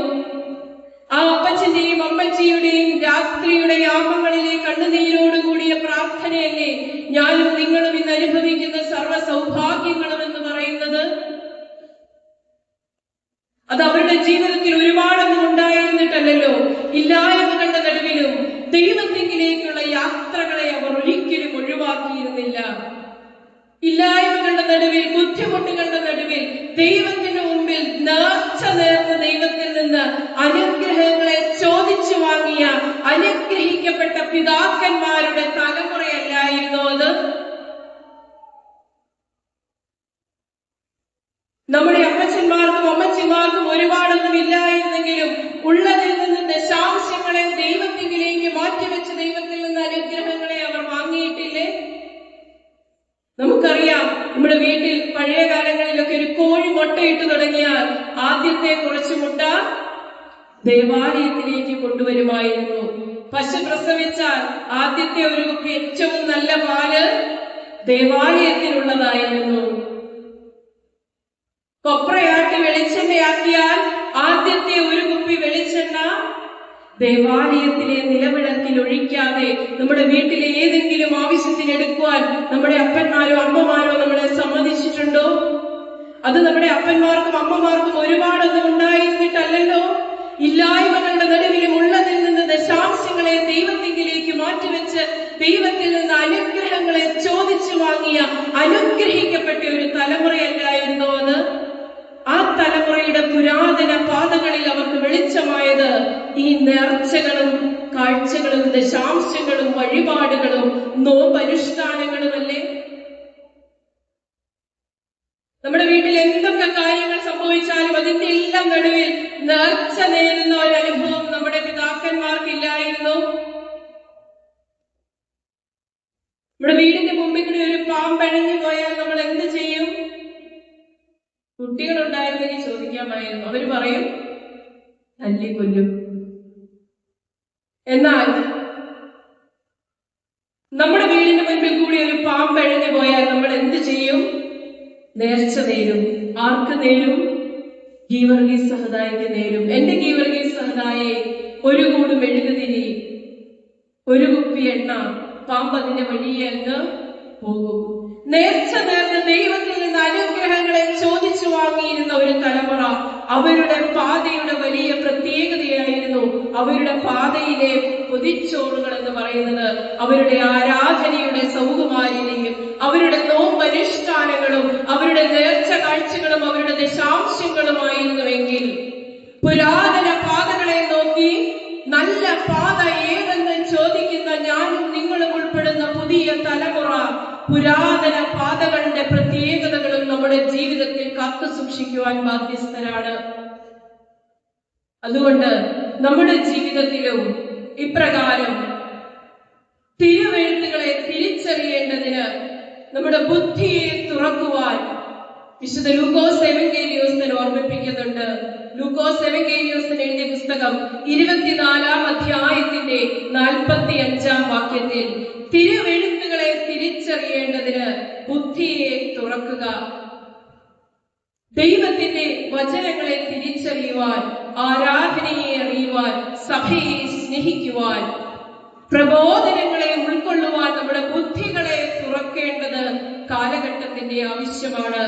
[SPEAKER 1] ആ അപ്പച്ചന്റെയും അമ്മച്ചിയുടെയും രാത്രിയുടെ യാമങ്ങളിലെ കണ്ണുനീരോടുകൂടിയ പ്രാർത്ഥനയല്ലേ ഞാനും നിങ്ങളും ഇന്ന് അനുഭവിക്കുന്ന സർവ്വ സൗഭാഗ്യങ്ങളും എന്ന് പറയുന്നത്? അത് അവരുടെ ജീവിതത്തിൽ ഒരുപാടൊന്നും ഉണ്ടായിരുന്നിട്ടല്ലോ. ഇല്ലായ്മകളുടെ നടുവിലും ദൈവത്തിങ്കിലേക്കുള്ള യാത്രകളെ അവർ ഒരിക്കലും ഒഴിവാക്കിയിരുന്നില്ല. ഇല്ലായ്മകളുടെ നടുവിൽ, ബുദ്ധിമുട്ടുകളുടെ നടുവിൽ ദൈവത്തിന് മുമ്പിൽ നേർച്ച നേർന്ന ദൈവത്തിൽ നിന്ന് അനുഗ്രഹങ്ങളെ ചോദിച്ചു വാങ്ങിയ അനുഗ്രഹിക്കപ്പെട്ട പിതാക്കന്മാരുടെ തലമുറയല്ലായിരുന്നു അത്? നമ്മുടെ അപ്പച്ചന്മാർക്കും അമ്മച്ചിമാർക്കും ഒരുപാടൊന്നും ഇല്ലായിരുന്നെങ്കിലും ഉള്ളതിൽ നിന്ന് ദശാംശങ്ങളെ ദൈവത്തിങ്കിലേക്ക് മാറ്റിവെച്ച് ദൈവത്തിൽ നിന്ന് അനുഗ്രഹങ്ങളെ അവർ വാങ്ങിയിട്ടില്ലേ? നമുക്കറിയാം, നമ്മുടെ വീട്ടിൽ പഴയ കാലങ്ങളിലൊക്കെ ഒരു കോഴി മുട്ടയിട്ട് തുടങ്ങിയാൽ ആദ്യത്തെ കുറച്ച് മുട്ട ദേവാലയത്തിലേക്ക് കൊണ്ടുവരുമായിരുന്നു. പശു പ്രസവിച്ചാൽ ആദ്യത്തെ ഒരു കുപ്പി ഏറ്റവും നല്ല പാല് ദേവാലയത്തിനുള്ളതായിരുന്നു. കൊപ്രയാട്ടി വെളിച്ചെണ്ണയാക്കിയാൽ ആദ്യത്തെ ഒരു കുപ്പി വെളിച്ചെണ്ണ ദേവാലയത്തിലെ നിലവിളക്കിൽ ഒഴിക്കാതെ നമ്മുടെ വീട്ടിലെ ഏതെങ്കിലും ആവശ്യത്തിന് എടുക്കുവാൻ നമ്മുടെ അപ്പന്മാരോ അമ്മമാരോ നമ്മളെ സമ്മതിച്ചിട്ടുണ്ടോ? അത് നമ്മുടെ അപ്പന്മാർക്കും അമ്മമാർക്കും ഒരുപാടൊന്നും ഉണ്ടായിരുന്നിട്ടല്ലോ. ഇല്ലായ്മകളുടെ നടുവിലും ഉള്ളതിൽ നിന്ന് ദശാംശങ്ങളെ ദൈവത്തിങ്കിലേക്ക് മാറ്റിവെച്ച് ദൈവത്തിൽ നിന്ന് അനുഗ്രഹങ്ങളെ ചോദിച്ചു വാങ്ങിയ അനുഗ്രഹിക്കപ്പെട്ട ഒരു തലമുറയല്ലായിരുന്നോ അത്? ആ തലമുറയുടെ പുരാതന പാതകളിൽ അവർക്ക് വെളിച്ചമായത് ഈ നേർച്ചകളും കാഴ്ചകളും ദശാംശങ്ങളും വഴിപാടുകളും നോമ്പനുഷ്ഠാനങ്ങളുമല്ലേ? നമ്മുടെ വീട്ടിൽ എന്തൊക്കെ കാര്യങ്ങൾ സംഭവിച്ചാലും അതിന്റെ എല്ലാം നടുവിൽ നേർച്ച നേരുന്ന ഒരു അനുഭവം നമ്മുടെ പിതാക്കന്മാർക്കില്ലായിരുന്നു. നമ്മുടെ വീടിന്റെ മുമ്പിൽ കൂടി ഒരു പാമ്പഴഞ്ഞു പോയാൽ നമ്മൾ എന്ത് ചെയ്യും? കുട്ടികളുണ്ടായിരുന്നെങ്കിൽ ചോദിക്കാമായിരുന്നു. അവര് പറയും തല്ലിക്കൊല്ലും. എന്നാൽ നമ്മുടെ വീടിന്റെ മുൻപിൽ കൂടി ഒരു പാമ്പഴഞ്ഞു പോയാൽ നമ്മൾ എന്ത് ചെയ്യും? നേർച്ച നേരും. ആർക്ക് നേരും? ഗീവർഗീസ് സഹദായിക്ക് നേരും. എന്റെ ഗീവർഗീസ് സഹദായെ, ഒരു കൂട് മെഴുകുതിരി, ഒരു കുപ്പി എണ്ണ, പാമ്പ് അതിന്റെ വഴിയെ അങ്ങ് പോകും. നേർച്ച നേർന്ന് ദൈവത്തിൽ നിന്ന് അനുഗ്രഹങ്ങളെ ചോദിച്ചു വാങ്ങിയിരുന്ന ഒരു തലമുറ, അവരുടെ പാതയുടെ വലിയ പ്രത്യേകതയായിരുന്നു അവരുടെ പാതയിലെ പൊതിച്ചോറുകൾ എന്ന് പറയുന്നത്. അവരുടെ ആരാധനയുടെ സൗകുമാര്യതയും അവരുടെ നോമ്പനുഷ്ഠാനങ്ങളും അവരുടെ നേർച്ച കാഴ്ചകളും അവരുടെ ദശാംശങ്ങളുമായിരുന്നുവെങ്കിൽ, പുരാതന പാതകളെ നോക്കി നല്ല പാത ഏതെന്ന് ചോദിക്കുന്ന ഞാനും നിങ്ങളും ഉൾപ്പെടുന്ന പുതിയ തലമുറ പുരാതന പാതകളുടെ പ്രത്യേകതകളും നമ്മുടെ ജീവിതത്തിൽ കാത്തു സൂക്ഷിക്കുവാൻ ബാധ്യസ്ഥരാണ്. അതുകൊണ്ട് നമ്മുടെ ജീവിതത്തിലും ഇപ്രകാരം തിരുവെഴുത്തുകളെ തിരിച്ചറിയേണ്ടതിന് നമ്മുടെ ബുദ്ധിയെ തുറക്കുവാൻ വിശുദ്ധ ലൂക്കോസ് എവങ്കേലിയോസ് ഓർമ്മിപ്പിക്കുന്നുണ്ട്. ലൂക്കോസ് എവങ്കേലിയോസ് എഴുതിയ പുസ്തകം 24-ാം അധ്യായത്തിന്റെ 45-ാം വാക്യത്തിൽ തിരുവെഴുത്തുകളെ തിരിച്ചറിയേണ്ടതിന് ബുദ്ധിയെ തുറക്കുക. ദൈവത്തിന്റെ വചനങ്ങളെ തിരിച്ചറിയുവാൻ, ആരാധനയെ അറിയുവാൻ, സഭയെ സ്നേഹിക്കുവാൻ, പ്രബോധനങ്ങളെ ഉൾക്കൊള്ളുവാൻ നമ്മുടെ ബുദ്ധികളെ തുറക്കേണ്ടത് കാലഘട്ടത്തിന്റെ ആവശ്യമാണ്.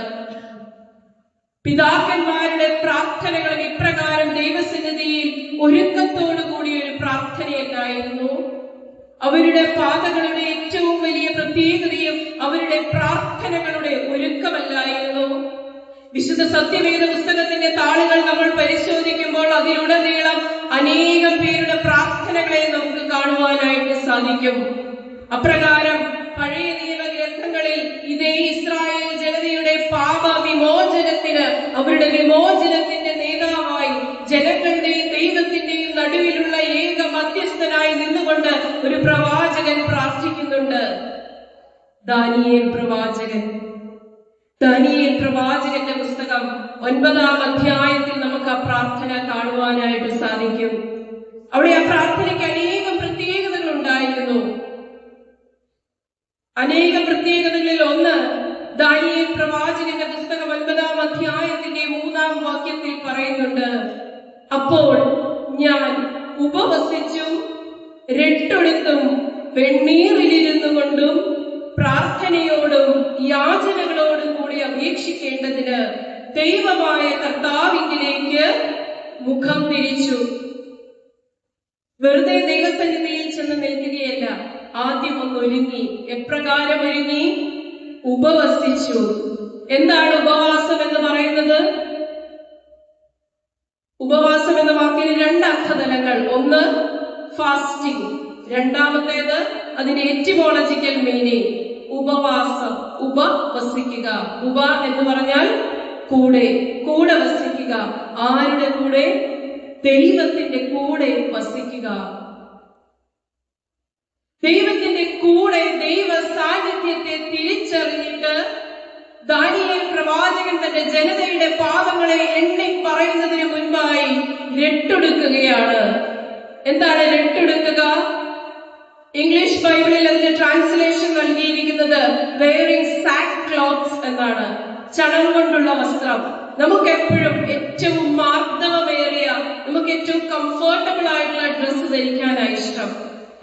[SPEAKER 1] പിതാക്കന്മാരുടെ പ്രാർത്ഥനകളും ഇപ്രകാരം ദൈവസന്നിധിയിൽ ഒരുക്കത്തോടു കൂടിയ ഒരു പ്രാർത്ഥനയല്ലായിരുന്നു. അവരുടെ പാതകളുടെ ഏറ്റവും വലിയ പ്രത്യേകതയും അവരുടെ പ്രാർത്ഥനകളുടെ ഒരുക്കമല്ലായിരുന്നു. വിശുദ്ധ സത്യവേദ പുസ്തകത്തിന്റെ താളുകൾ നമ്മൾ പരിശോധിക്കുമ്പോൾ അതിലുടനീളം അനേകം പേരുടെ പ്രാർത്ഥനകളെ നമുക്ക് കാണുവാനായിട്ട് സാധിക്കും. അപ്രകാരം പഴയ നിയമഗ്രന്ഥങ്ങളിൽ ഇതേ ഇസ്രായേൽ ജനതയുടെ പാപ വിമോചനത്തിന്, അവരുടെ വിമോചനത്തിന്റെ നേതാവായി ജനങ്ങളുടെയും ദൈവത്തിന്റെയും നടുവിലുള്ള ഏക മധ്യസ്ഥനായി നിന്നുകൊണ്ട് ഒരു പ്രവാചകൻ പ്രാർത്ഥിക്കുന്നുണ്ട്. ദാനിയേൽ പ്രവാചകന്റെ പുസ്തകം 9-ാം അധ്യായത്തിൽ നമുക്ക് ആ പ്രാർത്ഥന കാണുവാനായിട്ട് സാധിക്കും. അവിടെ ആ പ്രാർത്ഥനയ്ക്ക് അനേകം പ്രത്യേകതകൾ ഉണ്ടായിരുന്നു. അനേകം പ്രത്യേകതകളിൽ ഒന്ന്, ദാനിയേൽ പ്രവാചകന്റെ പുസ്തകം 9-ാം അധ്യായത്തിന്റെ 3-ാം വാക്യത്തിൽ പറയുന്നുണ്ട്, അപ്പോൾ ഞാൻ ഉപവസിച്ചും രട്ടൊടുത്തും വെണ്ണീറിലിരുന്നു കൊണ്ടും പ്രാർത്ഥനയോടും യാചനകളോടും കൂടി അപേക്ഷിക്കേണ്ടതിന് ദൈവമായ കർത്താവിലേക്ക് മുഖം തിരിച്ചു. വെറുതെ ദൈവസന്നിധിയിൽ ചെന്ന് നിൽക്കുകയല്ല, ആദ്യം ഒന്ന് ഒരുങ്ങി. എപ്രകാരം ഒരുങ്ങി? ഉപവസിച്ചു. എന്താണ് ഉപവാസം എന്ന് പറയുന്നത്? ഉപവാസം എന്ന വാക്കിന് 2 അർത്ഥതലങ്ങൾ. ഒന്ന് ഫാസ്റ്റിംഗ്, രണ്ടാമത്തേത് അതിന്റെ എറ്റിമോളജിക്കൽ മീനിങ് ഉപവാസം, ഉപവസിക്കുക. ഉപ എന്ന് പറഞ്ഞാൽ കൂടെ, കൂടെ വസിക്കുക. ആരുടെ കൂടെ? ദൈവത്തിന്റെ കൂടെ വസിക്കുക. ദൈവത്തിന്റെ കൂടെ ദൈവ സാന്നിധ്യത്തെ തിരിച്ചറിഞ്ഞിട്ട് ദാനിയേൽ പ്രവാചകൻ തന്റെ ജനതയുടെ പാപങ്ങളെ എണ്ണി പറയുന്നതിന് മുൻപായി രട്ടൊടുക്കുകയാണ്. എന്താണ് രട്ടൊടുക്കുക? ഇംഗ്ലീഷ് ബൈബിളിൽ അതിന്റെ ട്രാൻസ്ലേഷൻ നൽകിയിരിക്കുന്നത് വെയറിംഗ് സാക്ക് ക്ലോത്ത്സ് എന്നാണ്. ചണം കൊണ്ടുള്ള വസ്ത്രം. നമുക്ക് എപ്പോഴും ഏറ്റവും മാർദ്ദവമേറിയ, നമുക്ക് ഏറ്റവും കംഫർട്ടബിൾ ആയിട്ടുള്ള ഡ്രസ്സ് ധരിക്കാനാണ് ഇഷ്ടം.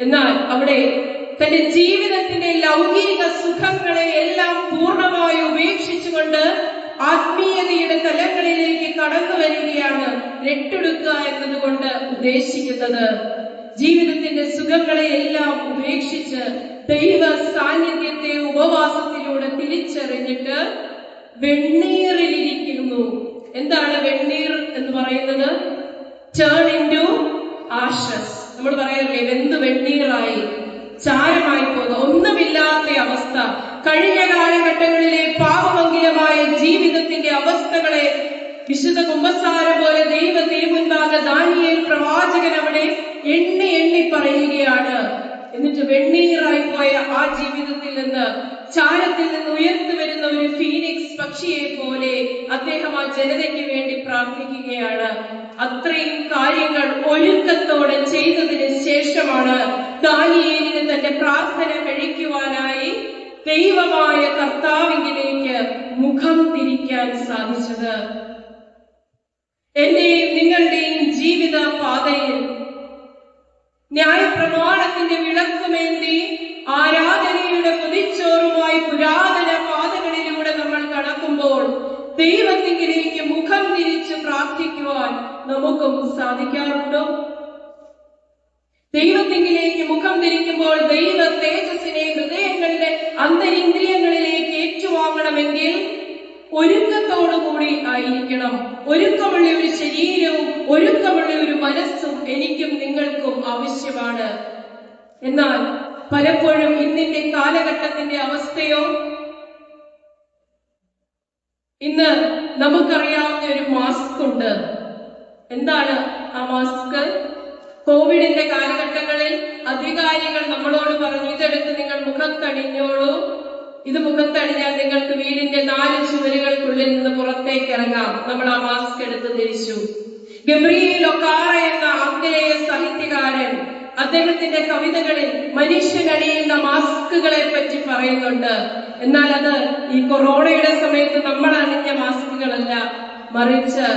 [SPEAKER 1] എന്നാൽ അവിടെ തന്റെ ജീവിതത്തിന്റെ ലൗകിക സുഖങ്ങളെ എല്ലാം പൂർണ്ണമായി ഉപേക്ഷിച്ചുകൊണ്ട് ആത്മീയതയുടെ തലങ്ങളിലേക്ക് കടന്നു വരികയാണ് രട്ടൊടുക്കുക എന്നതുകൊണ്ട് ഉദ്ദേശിക്കുന്നത്. ജീവിതത്തിന്റെ സുഖങ്ങളെ എല്ലാം ഉപേക്ഷിച്ച് ദൈവ സാന്നിധ്യത്തെ ഉപവാസത്തിലൂടെ തിരിച്ചറിഞ്ഞിട്ട് വെണ്ണീറിലിരിക്കുന്നു. എന്താണ് വെണ്ണീർ എന്ന് പറയുന്നത്? Turn into Ashes. നമ്മൾ പറയാറില്ലേ, വെന്ത് വെണ്ണീറായി, ചാരമായി പോകുക, ഒന്നുമില്ലാത്ത അവസ്ഥ. കഴിഞ്ഞ കാലഘട്ടങ്ങളിലെ പാപമംഗലമായ ജീവിതത്തിന്റെ അവസ്ഥകളെ വിശുദ്ധ കുമ്പസാരം പോലെ ദൈവ തിരുമുൻപാകെ ദാനിയേൽ പ്രവാചകൻ അവിടെ എണ്ണി എണ്ണി പറയുകയാണ്. എന്നിട്ട് വെണ്ണീറായി പോയ ആ ജീവിതത്തിൽ നിന്ന്, ചാരത്തിൽ നിന്ന് ഉയർന്നു വരുന്ന ഒരു ഫീനിക്സ് പക്ഷിയെ പോലെ അദ്ദേഹം ആ ജനതയ്ക്ക് വേണ്ടി പ്രാർത്ഥിക്കുകയാണ്. അത്രയും കാര്യങ്ങൾ ഒരുക്കത്തോടെ ചെയ്തതിന് ശേഷമാണ് ദാനിയേലിന് തന്റെ പ്രാർത്ഥന കഴിക്കുവാനായി ദൈവമായ കർത്താവിലേക്ക് മുഖം തിരിക്കാൻ സാധിച്ചത്. എന്റെയും നിങ്ങളുടെയും ജീവിത പാതയിൽ ന്യായപ്രമാണത്തിന്റെ വിളക്കുമേന്തി ആരാധനയുടെ പൊതിച്ചോറുമായി പുരാതന പാതകളിലൂടെ നമ്മൾ കടക്കുമ്പോൾ ദൈവത്തിലേക്ക് മുഖം തിരിച്ച് പ്രാർത്ഥിക്കുവാൻ നമുക്കും സാധിക്കാറുണ്ടോ? ദൈവത്തിലേക്ക് മുഖം തിരിക്കുമ്പോൾ ദൈവ തേജസ്സിനെ ഹൃദയങ്ങളുടെ അന്തരിന്ദ്രിയങ്ങളിലേക്ക് ഏറ്റുവാങ്ങണമെങ്കിൽ ഒരുക്കത്തോടുകൂടി ആയിരിക്കണം. ഒരുക്കമുള്ള ഒരു ശരീരവും ഒരുക്കമുള്ള ഒരു മനസ്സും എനിക്കും നിങ്ങൾക്കും ആവശ്യമാണ്. എന്നാൽ പലപ്പോഴും ഇന്നിന്റെ കാലഘട്ടത്തിന്റെ അവസ്ഥയോ, ഇന്ന് നമുക്കറിയാവുന്ന ഒരു മാസ്ക് ഉണ്ട്. എന്താണ് ആ മാസ്ക്? കോവിഡിന്റെ കാലഘട്ടങ്ങളിൽ അധികാരികൾ നമ്മളോട് പറഞ്ഞു, ഇതെടുത്ത് നിങ്ങൾ മുഖത്തണിഞ്ഞോളൂ, ഇത് മുഖത്തണിഞ്ഞാൽ നിങ്ങൾക്ക് വീടിന്റെ 4 ചുവരുകൾക്കുള്ളിൽ നിന്ന് പുറത്തേക്ക് ഇറങ്ങാം. നമ്മൾ ആ മാസ്ക് എടുത്ത് ധരിച്ചു. ഗബ്രിയേൽ ഒക്കാറ എന്ന ആംഗലേയ സാഹിത്യകാരൻ അദ്ദേഹത്തിന്റെ കവിതകളിൽ മനുഷ്യൻ അണിയുന്ന മാസ്കുകളെ പറ്റി പറയുന്നുണ്ട്. എന്നാൽ അത് ഈ കൊറോണയുടെ സമയത്ത് നമ്മൾ അണിഞ്ഞ മാസ്കുകളല്ല, മറിച്ച്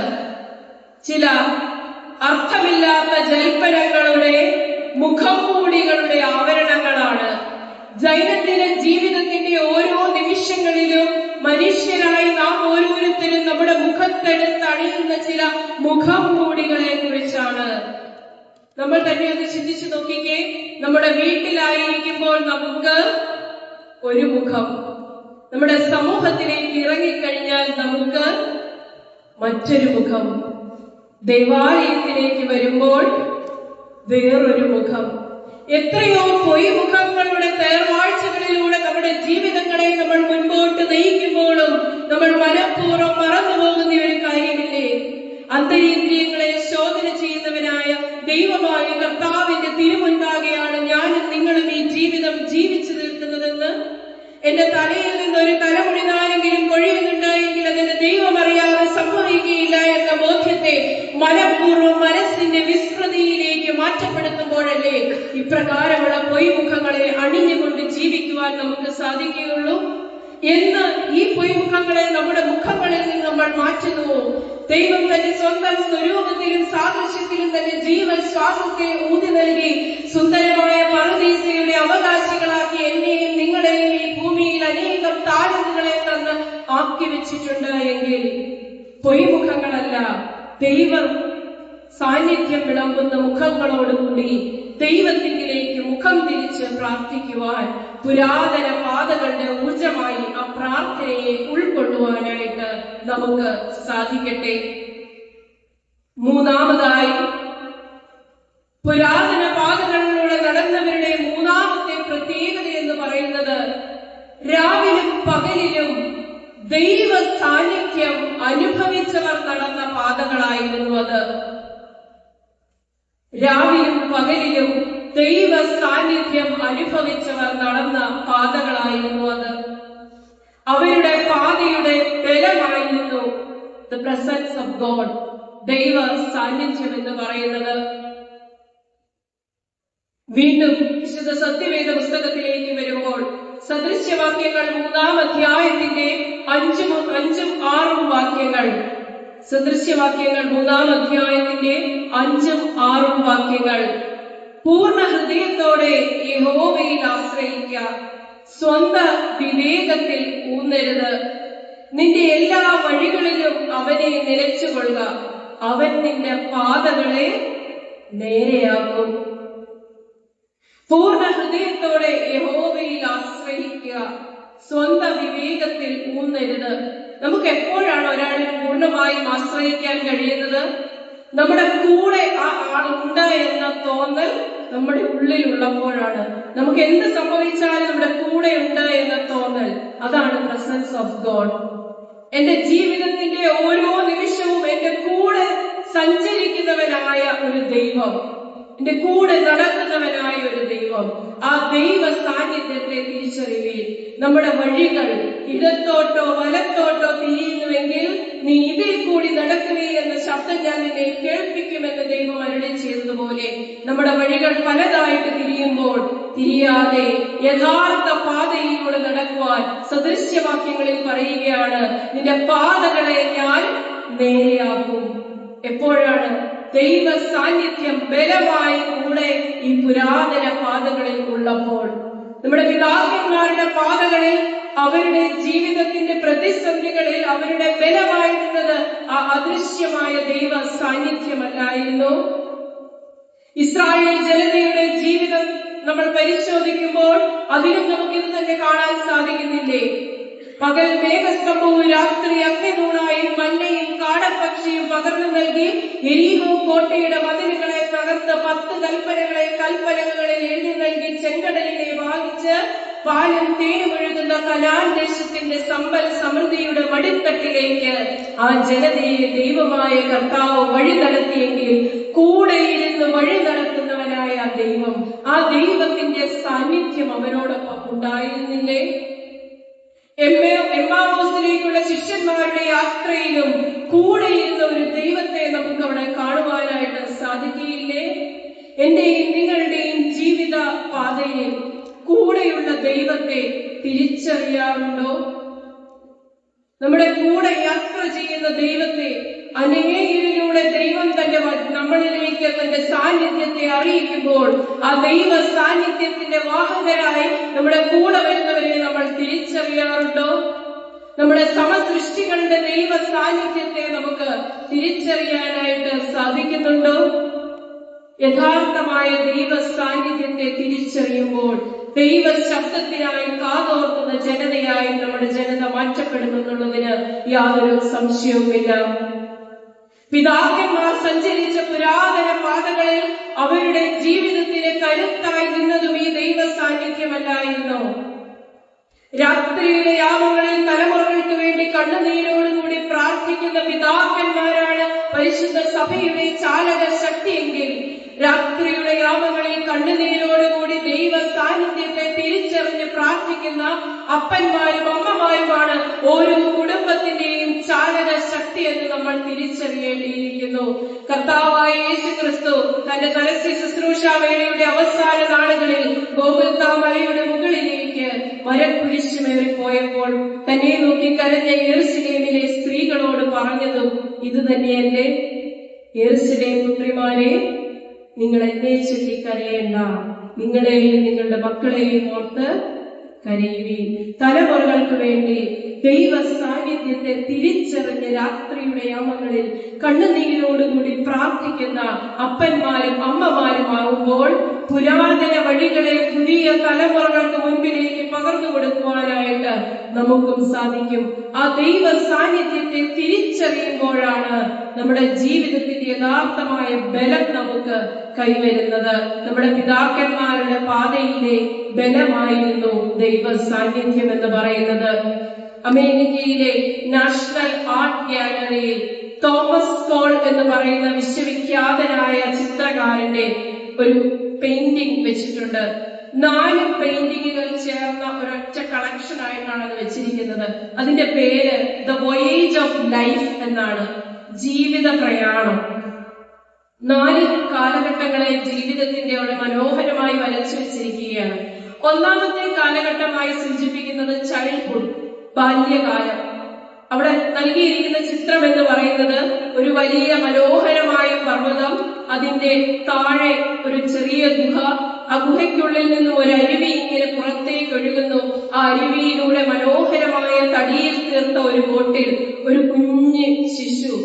[SPEAKER 1] ചില അർത്ഥമില്ലാത്ത ജൽപ്പനങ്ങളുടെ മുഖംമൂടികളുടെ ആവരണങ്ങളാണ്. ദൈനംദിന ജീവിതത്തിന്റെ ഓരോ നിമിഷങ്ങളിലും മനുഷ്യരായി നാം ഓരോരുത്തരും നമ്മുടെ മുഖത്തെടുത്ത് അണിയുന്ന ചില മുഖംമൂടികളെ കുറിച്ചാണ്. നമ്മൾ തന്നെ ഒന്ന് ചിന്തിച്ചു നോക്കിക്കേ. നമ്മുടെ വീട്ടിലായിരിക്കുമ്പോൾ നമുക്ക് ഒരു മുഖം, നമ്മുടെ സമൂഹത്തിലേക്ക് ഇറങ്ങിക്കഴിഞ്ഞാൽ നമുക്ക് മറ്റൊരു മുഖം, ദേവാലയത്തിലേക്ക് വരുമ്പോൾ വേറൊരു മുഖം. എത്രയോ പൊയ്മുഖങ്ങളുടെ തേർവാഴ്ചകളിലൂടെ നമ്മുടെ ജീവിതങ്ങളെ നമ്മൾ മുൻപോട്ട് നയിക്കുമ്പോഴും നമ്മൾ മനഃപൂർവ്വം മറന്നുപോകുന്ന ഒരു കാര്യമില്ലേ? അന്തരീന്ദ്രിയങ്ങളെ ശോധന ചെയ്യുന്നവനായ ദൈവമായ കർത്താവിന്റെ തിരുമുൻപാകെയാണ് ഞാനും നിങ്ങളും ഈ ജീവിതം ജീവിച്ചു തീർക്കുന്നതെന്ന്. എന്റെ തലയിൽ നിന്ന് ഒരു തലമുടിനാരെങ്കിലും കൊഴിയുന്നുണ്ടായെങ്കിൽ അതിന്റെ ദൈവം അറിയാതെ സംഭവിക്കുകയില്ല എന്ന ബോധ്യത്തെ മനഃപൂർവ്വം മനസ്സിന്റെ വിസ്മൃതിയിലേക്ക് മാറ്റപ്പെടുത്തുമ്പോഴല്ലേ ഇപ്രകാരമുള്ള പൊയ്മുഖങ്ങളെ അണിഞ്ഞുകൊണ്ട് ജീവിക്കുവാൻ നമുക്ക് സാധിക്കുകയുള്ളൂ. എന്ന് ഈ പൊയ്മുഖങ്ങളെ നമ്മുടെ മുഖങ്ങളിൽ നിന്ന് നമ്മൾ മാറ്റുന്നു. ദൈവം തന്റെ സ്വന്തം സ്വരൂപത്തിലും സാദൃശ്യത്തിലും തന്നെ ജീവൻ ശ്വാസത്തെ ഊതി നൽകി സുന്ദരമായ പറുദീസയുടെ അവകാശികളാക്കി എന്നെയും നിങ്ങളെയും ഈ ഭൂമിയിൽ അനേകം താലന്തുകളെ തന്ന് ആക്കി വെച്ചിട്ടുണ്ട് എങ്കിൽ പൊയ്മുഖങ്ങളല്ല, ദൈവം സാന്നിധ്യം വിളമ്പുന്ന മുഖങ്ങളോടുകൂടി ദൈവത്തിലേക്ക് മുഖം തിരിച്ച് പ്രാർത്ഥിക്കുവാൻ പുരാതന പാതകളുടെ ഊർജമായി ആ പ്രാർത്ഥനയെ ഉൾക്കൊള്ളുവാനായിട്ട് നമുക്ക് സാധിക്കട്ടെ. മൂന്നാമതായി, പുരാതന പാതകളിലൂടെ നടന്നവരുടെ മൂന്നാമത്തെ പ്രത്യേകത എന്ന് പറയുന്നത് രാവിലും പകലിലും ദൈവ സാന്നിധ്യം അനുഭവിച്ചവർ നടന്ന പാതകളായിരുന്നു അത്. രാവിലും പകലിലും ദൈവ സാന്നിധ്യം അനുഭവിച്ചവർ നടന്ന പാതകളായിരുന്നു അത്. അവരുടെ പാതയുടെ ബലമായിരുന്നു ദ പ്രസൻസ് ഓഫ് ഗോഡ്, ദൈവ സാന്നിധ്യം എന്ന് പറയുന്നത്. വീണ്ടും വിശുദ്ധ സത്യവേദ പുസ്തകത്തിലേക്ക് വരുമ്പോൾ സദൃശ്യവാക്യങ്ങൾ 3-ാം അധ്യായത്തിന്റെ 5-ഉം 6-ഉം വാക്യങ്ങൾ, സദൃശ്യവാക്യങ്ങൾ 3-ാം അധ്യായത്തിന്റെ 5-ഉം 6-ഉം വാക്യങ്ങൾ. പൂർണ്ണ ഹൃദയത്തോടെ യഹോവയിൽ ആശ്രയിക്കുക, സ്വന്തം വിവേകത്തിൽ ഊന്നരുത്, നിന്റെ എല്ലാ വഴികളിലും അവനെ നിലച്ചുകൊള്ളുക, അവൻ നിന്റെ പാതകളെ നേരെയാക്കും. പൂർണ്ണ ഹൃദയത്തോടെ യഹോവയിൽ ആശ്രയിക്കുക, സ്വന്തം വിവേകത്തിൽ ഊന്നരുത്. നമുക്ക് എപ്പോഴാണ് ഒരാളിൽ പൂർണ്ണമായും ആശ്രയിക്കാൻ കഴിയുന്നത്? നമ്മുടെ കൂടെ ആ ആളുണ്ട് എന്ന തോന്നൽ നമ്മുടെ ഉള്ളിലുള്ളപ്പോഴാണ്. നമുക്ക് എന്ത് സംഭവിച്ചാലും നമ്മുടെ കൂടെ ഉണ്ട് എന്ന തോന്നൽ, അതാണ് പ്രസൻസ് ഓഫ് ഗോഡ്. എന്റെ ജീവിതത്തിന്റെ ഓരോ നിമിഷവും എന്റെ കൂടെ സഞ്ചരിക്കുന്നവനായ ഒരു ദൈവം, എന്റെ കൂടെ നടക്കുന്നവനായ ഒരു ദൈവം, ആ ദൈവ സാന്നിധ്യത്തെ തിരിച്ചറിയുകയും നമ്മുടെ വഴികൾ ഇടത്തോട്ടോ വലത്തോട്ടോ തിരിയുന്നുവെങ്കിൽ നീ ഇതിൽ കൂടി നടക്കുകയെന്ന ശബ്ദം ഞാൻ നിന്നെ കേൾപ്പിക്കുമെന്ന് ദൈവം അരുളി ചെയ്തതുപോലെ നമ്മുടെ വഴികൾ പലതായിട്ട് തിരിയുമ്പോൾ തിരിയാതെ യഥാർത്ഥ പാതയിലൂടെ നടക്കുവാൻ സദൃശ്യവാക്യങ്ങളിൽ പറയുകയാണ്, നിന്റെ പാതകളെ ഞാൻ നേരെയാക്കും. എപ്പോഴാണ്? ദൈവ സാന്നിധ്യം ബലമായി കൂടെ ഈ പുരാതന പാതകളിൽ ഉള്ളപ്പോൾ. നമ്മുടെ പിതാക്കന്മാരുടെ പാതകളിൽ, അവരുടെ ജീവിതത്തിന്റെ പ്രതിസന്ധികളിൽ അവരുടെ ബലമായിരുന്നത് ആ അദൃശ്യമായ ദൈവ സാന്നിധ്യമല്ലായിരുന്നു. ഇസ്രായേൽ ജനതയുടെ ജീവിതം നമ്മൾ പരിശോധിക്കുമ്പോൾ അതിലും നമുക്കിത് തന്നെ കാണാൻ സാധിക്കുന്നില്ലേ? പകൽ മേഘസ്തംഭവും രാത്രി അഗ്നിതൂണായും മഞ്ഞയും കാടപ്പക്ഷിയും പകർന്നു നൽകി യെരിഹോ കോട്ടയുടെ മതിലുകളെ തകർത്ത് 10 കൽപ്പനകളിൽ എഴുതി നൽകി ചെങ്കടലിനെ വാങ്ങിച്ച് പാലും തേനും ഒഴുകുന്ന കനാൻ ദേശത്തിന്റെ സമ്പൽ സമൃദ്ധിയുടെ മടിത്തട്ടിലേക്ക് ആ ജനതയെ ദൈവമായ കർത്താവ് വഴി നടത്തിയെങ്കിൽ കൂടെയിരുന്ന് വഴി നടത്തുന്നവനായ ദൈവം, ആ ദൈവത്തിന്റെ സാന്നിധ്യം അവരോടൊപ്പം ഉണ്ടായിരുന്നില്ലേ? എമ്മാവോസിലേക്കുള്ള ശിഷ്യന്മാരുടെ യാത്രയിലും കൂടെയിരുന്ന ഒരു ദൈവത്തെ നമുക്ക് അവിടെ കാണുവാനായിട്ട് സാധിക്കുകയില്ലേ? എന്റെയും നിങ്ങളുടെയും ജീവിത പാതയിൽ കൂടെയുള്ള ദൈവത്തെ തിരിച്ചറിയാറുണ്ടോ? നമ്മുടെ കൂടെ യാത്ര ചെയ്യുന്ന ദൈവത്തെ, അനേകരിലൂടെ ദൈവം തന്റെ നമ്മളിലേക്ക് തന്റെ സാന്നിധ്യത്തെ അറിയിക്കുമ്പോൾ ആ ദൈവ സാന്നിധ്യത്തിന്റെ വാഹകരായി നമ്മുടെ കൂടെ വരുന്നവരെ നമ്മൾ തിരിച്ചറിയാറുണ്ടോ? നമ്മുടെ സമസൃഷ്ടികളുടെ ദൈവ സാന്നിധ്യത്തെ നമുക്ക് തിരിച്ചറിയാനായിട്ട് സാധിക്കുന്നുണ്ടോ? യഥാർത്ഥമായ ദൈവ സാന്നിധ്യത്തെ തിരിച്ചറിയുമ്പോൾ ദൈവ ശബ്ദത്തിനായി കാതോർക്കുന്ന ജനതയായി നമ്മുടെ ജനത മാറ്റപ്പെടുമെന്നുള്ളതിന് യാതൊരു സംശയവുമില്ല. പിതാക്കന്മാർ സഞ്ചരിച്ച പുരാതന പാതകളിൽ അവരുടെ ജീവിതത്തിന് കരുത്തായി നിന്നതും ഈ ദൈവ സാന്നിധ്യമല്ലായിരുന്നോ? രാത്രിയുടെ യാമങ്ങളിൽ തലമുറകൾക്ക് വേണ്ടി കണ്ണുനീരോടുകൂടി പ്രാർത്ഥിക്കുന്ന പിതാക്കന്മാരാണ് പരിശുദ്ധ സഭയുടെ ചാലക ശക്തിയെങ്കിൽ, രാത്രിയുടെ യാമങ്ങളിൽ കണ്ണുനീരോടുകൂടി ദൈവ സാന്നിധ്യത്തെ തിരിച്ചറിഞ്ഞ് പ്രാർത്ഥിക്കുന്ന അപ്പന്മാരും അമ്മമാരുമാണ് ഓരോ കുടുംബത്തിന്റെയും ചാലക ശക്തി എന്ന് നമ്മൾ തിരിച്ചറിയേണ്ടിയിരിക്കുന്നു. കർത്താവായ യേശു ക്രിസ്തു തന്റെ പരസ്യ ശുശ്രൂഷാവേളയുടെ അവസാന നാളുകളിൽ ഗോകുൽത്താ മലയുടെ മുകളിലേക്ക് മരക്കുരിശുമേറിപ്പോയപ്പോൾ തന്നെ നോക്കി കരഞ്ഞ യെരൂശലേമിലെ സ്ത്രീകളോട് പറഞ്ഞതും ഇത് തന്നെയല്ലേ? യെരൂശലേം പുത്രിമാരെ, നിങ്ങൾ എന്നെ ചൊല്ലി കരയേണ്ട, നിങ്ങളെയും നിങ്ങളുടെ മക്കളെയും ഓർത്ത് കരയുവീൻ. തലമുറകൾക്ക് വേണ്ടി ദൈവ സാന്നിധ്യത്തെ തിരിച്ചറിഞ്ഞ് രാത്രിയുടെ യാമങ്ങളിൽ കണ്ണുനീരോടുകൂടി പ്രാർത്ഥിക്കുന്ന അപ്പന്മാരും അമ്മമാരുമാകുമ്പോൾ പുരാതന വഴികളെ പുതിയ തലമുറകൾക്ക് മുൻപിലേക്ക് പകർന്നു കൊടുക്കുവാനായിട്ട് നമുക്കും സാധിക്കും. ആ ദൈവ സാന്നിധ്യത്തെ തിരിച്ചറിയുമ്പോഴാണ് നമ്മുടെ ജീവിതത്തിന്റെ യഥാർത്ഥമായ ബലം നമുക്ക് കൈവരുന്നത്. നമ്മുടെ പിതാക്കന്മാരുടെ പാതയിലെ ബലമായിരുന്നു ദൈവ സാന്നിധ്യം എന്ന് പറയുന്നത്. അമേരിക്കയിലെ നാഷണൽ ആർട്ട് ഗാലറിയിൽ തോമസ് കോൾ എന്ന് പറയുന്ന വിശ്വവിഖ്യാതനായ ചിത്രകാരന്റെ ഒരു പെയിന്റിംഗ് വെച്ചിട്ടുണ്ട്. 4 പെയിന്റിങ്ങുകൾ ചേർന്ന ഒരൊറ്റ കളക്ഷൻ ആയിട്ടാണ് അത് വെച്ചിരിക്കുന്നത്. അതിന്റെ പേര് ദ വോയേജ് ഓഫ് ലൈഫ് എന്നാണ്, ജീവിത പ്രയാണം. 4 കാലഘട്ടങ്ങളെ ജീവിതത്തിന്റെ അവിടെ മനോഹരമായി വരച്ചു വെച്ചിരിക്കുകയാണ്. ഒന്നാമത്തെ കാലഘട്ടമായി സൂചിപ്പിക്കുന്നത് ചൈൽഡ്ഹുഡ്, ബാല്യകാലം. അവിടെ നൽകിയിരിക്കുന്ന ചിത്രം എന്ന് പറയുന്നത് ഒരു വലിയ മനോഹരമായ പർവ്വതം, അതിന്റെ താഴെ ഒരു ചെറിയ ഗുഹ, ആ ഗുഹയ്ക്കുള്ളിൽ നിന്നും ഒരു അരുവി ഇങ്ങനെ പുറത്തേക്ക് ഒഴുകുന്നു. ആ അരുവിയിലൂടെ മനോഹരമായ തടിയിൽ തീർത്ത ഒരു ബോട്ടിൽ ഒരു കുഞ്ഞ് ശിശു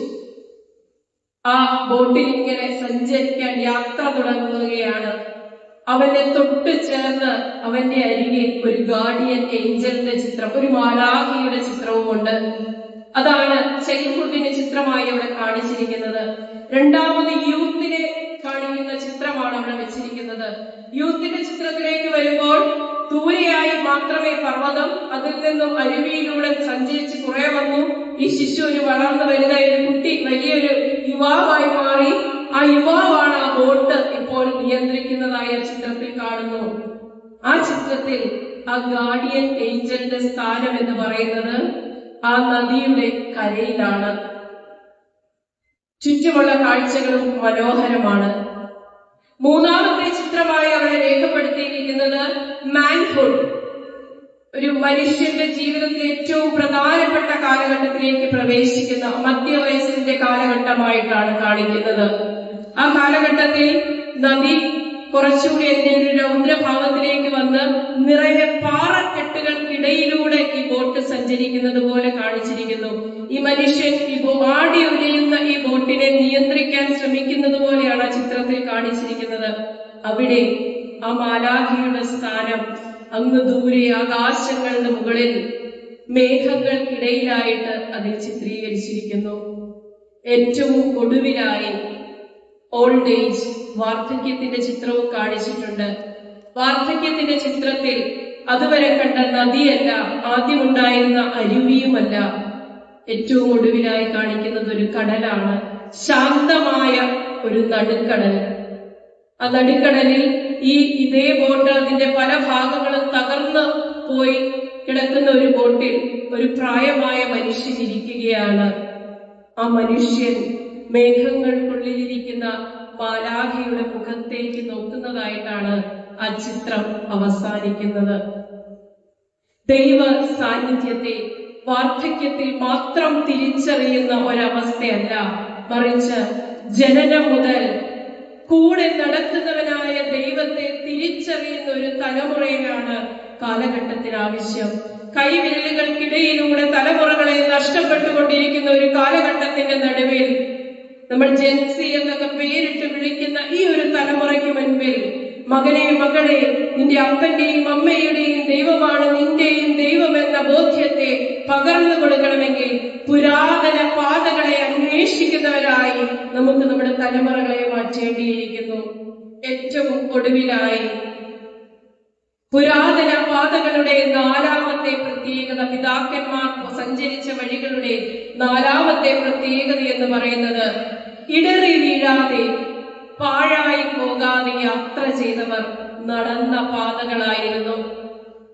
[SPEAKER 1] ആ ബോട്ടിൽ ഇങ്ങനെ സഞ്ചരിക്കാൻ യാത്ര തുടങ്ങുകയാണ്. അവനെ തൊട്ട് ചേർന്ന് അവന്റെ അരികിൽ ഒരു ഗാർഡിയൻ ഏഞ്ചലിന്റെ ചിത്രം, ഒരു മാലാഖയുടെ ചിത്രവുമുണ്ട്. അതാണ് ചൈൽഡ്ഹുഡിന്റെ ചിത്രമായി അവിടെ കാണിച്ചിരിക്കുന്നത്. രണ്ടാമത് യൂത്തിനെ കാണിക്കുന്ന ചിത്രമാണ് അവിടെ വെച്ചിരിക്കുന്നത്. യൂത്തിന്റെ ചിത്രത്തിലേക്ക് വരുമ്പോൾ ദൂരെയായി മാത്രമേ പർവ്വതം, അതിൽ നിന്നും അരുവിയിലൂടെ സഞ്ചരിച്ച് കുറെ വന്നു. ഈ ശിശു ഒരു വളർന്നു വരുന്ന ഒരു കുട്ടി വലിയൊരു യുവാവായി മാറി. ആ യുവാവാണ് ആ ബോട്ട് ഇപ്പോൾ നിയന്ത്രിക്കുന്നതായ ചിത്രത്തിൽ കാണുന്നു. ആ ചിത്രത്തിൽ ആ ഗാർഡിയൻ ഏഞ്ചലിന്റെ സ്ഥാനം എന്ന് പറയുന്നത് ആ നദിയുടെ കരയിലാണ്. ചുറ്റുമുള്ള കാഴ്ചകളും മനോഹരമാണ്. മൂന്നാമത്തെ ചിത്രമായി അവിടെ രേഖപ്പെടുത്തിയിരിക്കുന്നത് മാൻഹുഡ്, ഒരു മനുഷ്യന്റെ ജീവിതത്തിലെ ഏറ്റവും പ്രധാനപ്പെട്ട കാലഘട്ടത്തിലേക്ക് പ്രവേശിക്കുന്ന മധ്യവയസ്സിന്റെ കാലഘട്ടമായിട്ടാണ് കാണിക്കുന്നത്. ആ കാലഘട്ടത്തിൽ നദി കുറച്ചുകൂടി അതിന്റെ ഒരു രൗദ്രഭാവത്തിലേക്ക് വന്ന് നിറയെ പാറക്കെട്ടുകൾക്കിടയിലൂടെ ഈ ബോട്ട് സഞ്ചരിക്കുന്നത് പോലെ കാണിച്ചിരിക്കുന്നു. ഈ മനുഷ്യൻ ഈ ആടി ഉലയുന്ന ഈ ബോട്ടിനെ നിയന്ത്രിക്കാൻ ശ്രമിക്കുന്നത് പോലെയാണ് ആ ചിത്രത്തിൽ കാണിച്ചിരിക്കുന്നത്. അവിടെ ആ മാലാഖയുടെ സ്ഥാനം അങ്ങ് ദൂരെ ആകാശങ്ങളുടെ മുകളിൽ മേഘങ്ങൾക്കിടയിലായിട്ട് അതിൽ ചിത്രീകരിച്ചിരിക്കുന്നു. ഏറ്റവും ഒടുവിലായി ഓൾഡ് ഏജ്, വാർദ്ധക്യത്തിന്റെ ചിത്രവും കാണിച്ചിട്ടുണ്ട്. വാർദ്ധക്യത്തിന്റെ ചിത്രത്തിൽ അതുവരെ കണ്ട നദിയല്ല, ആദ്യമുണ്ടായിരുന്ന അരുവിയുമല്ല. ഏറ്റവും ഒടുവിലായി കാണിക്കുന്നത് ഒരു കടലാണ്, ശാന്തമായ ഒരു നടുക്കടൽ. ആ നടുക്കടലിൽ ഇതേ ബോട്ട് അതിന്റെ പല ഭാഗങ്ങളും തകർന്ന് പോയി കിടക്കുന്ന ഒരു ബോട്ടിൽ ഒരു പ്രായമായ മനുഷ്യൻ ഇരിക്കുകയാണ്. ആ മനുഷ്യൻ മേഘങ്ങൾക്കുള്ളിലിരിക്കുന്ന മാലാഖയുടെ മുഖത്തേക്ക് നോക്കുന്നതായിട്ടാണ് ആ ചിത്രം അവസാനിക്കുന്നത്. ദൈവ സാന്നിധ്യത്തെ വാർദ്ധക്യത്തിൽ മാത്രം തിരിച്ചറിയുന്ന ഒരവസ്ഥയല്ല, മറിച്ച് ജനനം മുതൽ കൂടെ നടക്കുന്നവനായ ദൈവത്തെ തിരിച്ചറിയുന്ന ഒരു തലമുറയാണ് കാലഘട്ടത്തിന് ആവശ്യം. കൈവിരലുകൾക്കിടയിലൂടെ തലമുറകളെ നഷ്ടപ്പെട്ടുകൊണ്ടിരിക്കുന്ന ഒരു കാലഘട്ടത്തിന്റെ നടുവിൽ നമ്മൾ ജെൻസി എന്നൊക്കെ പേരിട്ട് വിളിക്കുന്ന ഈ ഒരു തലമുറയ്ക്ക് മുൻപിൽ, മകനെ മകളെ, നിന്റെ അപ്പന്റെയും അമ്മയുടെയും ദൈവമാണ് നിന്റെയും ദൈവമെന്ന ബോധ്യത്തെ പകർന്നു കൊടുക്കണമെങ്കിൽ പുരാതന പാതകളെ അന്വേഷിക്കുന്നവരായി നമുക്ക് നമ്മുടെ തലമുറകളെ മാറ്റേണ്ടിയിരിക്കുന്നു. ഏറ്റവും ഒടുവിലായി പുരാതന പാതകളുടെ നാലാമത്തെ പ്രത്യേകത, പിതാക്കന്മാർ സഞ്ചരിച്ച വഴികളുടെ നാലാമത്തെ പ്രത്യേകത എന്ന് പറയുന്നത് ഇടറി വീഴാതെ പാഴായി പോകാതെ യാത്ര ചെയ്തവർ നടന്ന പാതകളായിരുന്നു.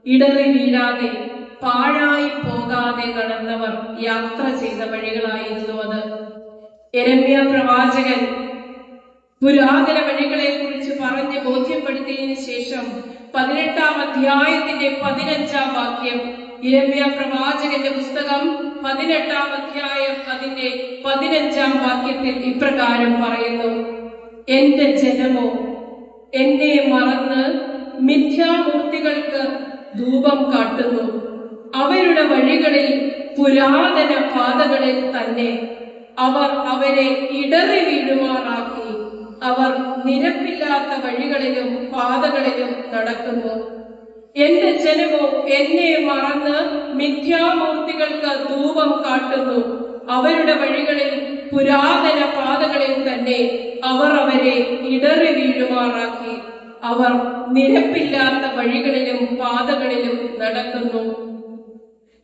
[SPEAKER 1] ഇടറി വീഴാതെ പാഴായി പോകാതെ നടന്നവർ യാത്ര ചെയ്ത വഴികളായിരുന്നു അത്. യെരമ്യാ പ്രവാചകൻ പുരാതന വഴികളെ കുറിച്ച് പറഞ്ഞ് ബോധ്യപ്പെടുത്തിയതിനു ശേഷം 18-ാം അധ്യായത്തിന്റെ 15-ാം വാക്യം, യെരമ്യാ പ്രവാചകന്റെ പുസ്തകം 18-ാം അധ്യായം അതിന്റെ 15-ാം വാക്യത്തിൽ ഇപ്രകാരം പറയുന്നു: എന്റെ ജനമോ എന്നെ മറന്ന് മിഥ്യാമൂർത്തികൾക്ക് ധൂപം കാട്ടുന്നു, അവരുടെ വഴികളിൽ പുരാതന പാതകളിൽ തന്നെ അവർ അവരെ ഇടറി വീഴുമാറാക്കി. അവർ നിരപ്പില്ലാത്ത വഴികളിലും പാതകളിലും നടക്കുന്നു. എന്റെ ജനമോ എന്നെ മറന്ന് മിഥ്യാമൂർത്തികൾക്ക് ധൂപം കാട്ടുന്നു, അവരുടെ വഴികളിൽ പുരാതന പാതകളിൽ തന്നെ അവർ അവരെ ഇടറി വീഴുമാറാക്കി. അവർ നിരപ്പില്ലാത്ത വഴികളിലും പാതകളിലും നടക്കുന്നു.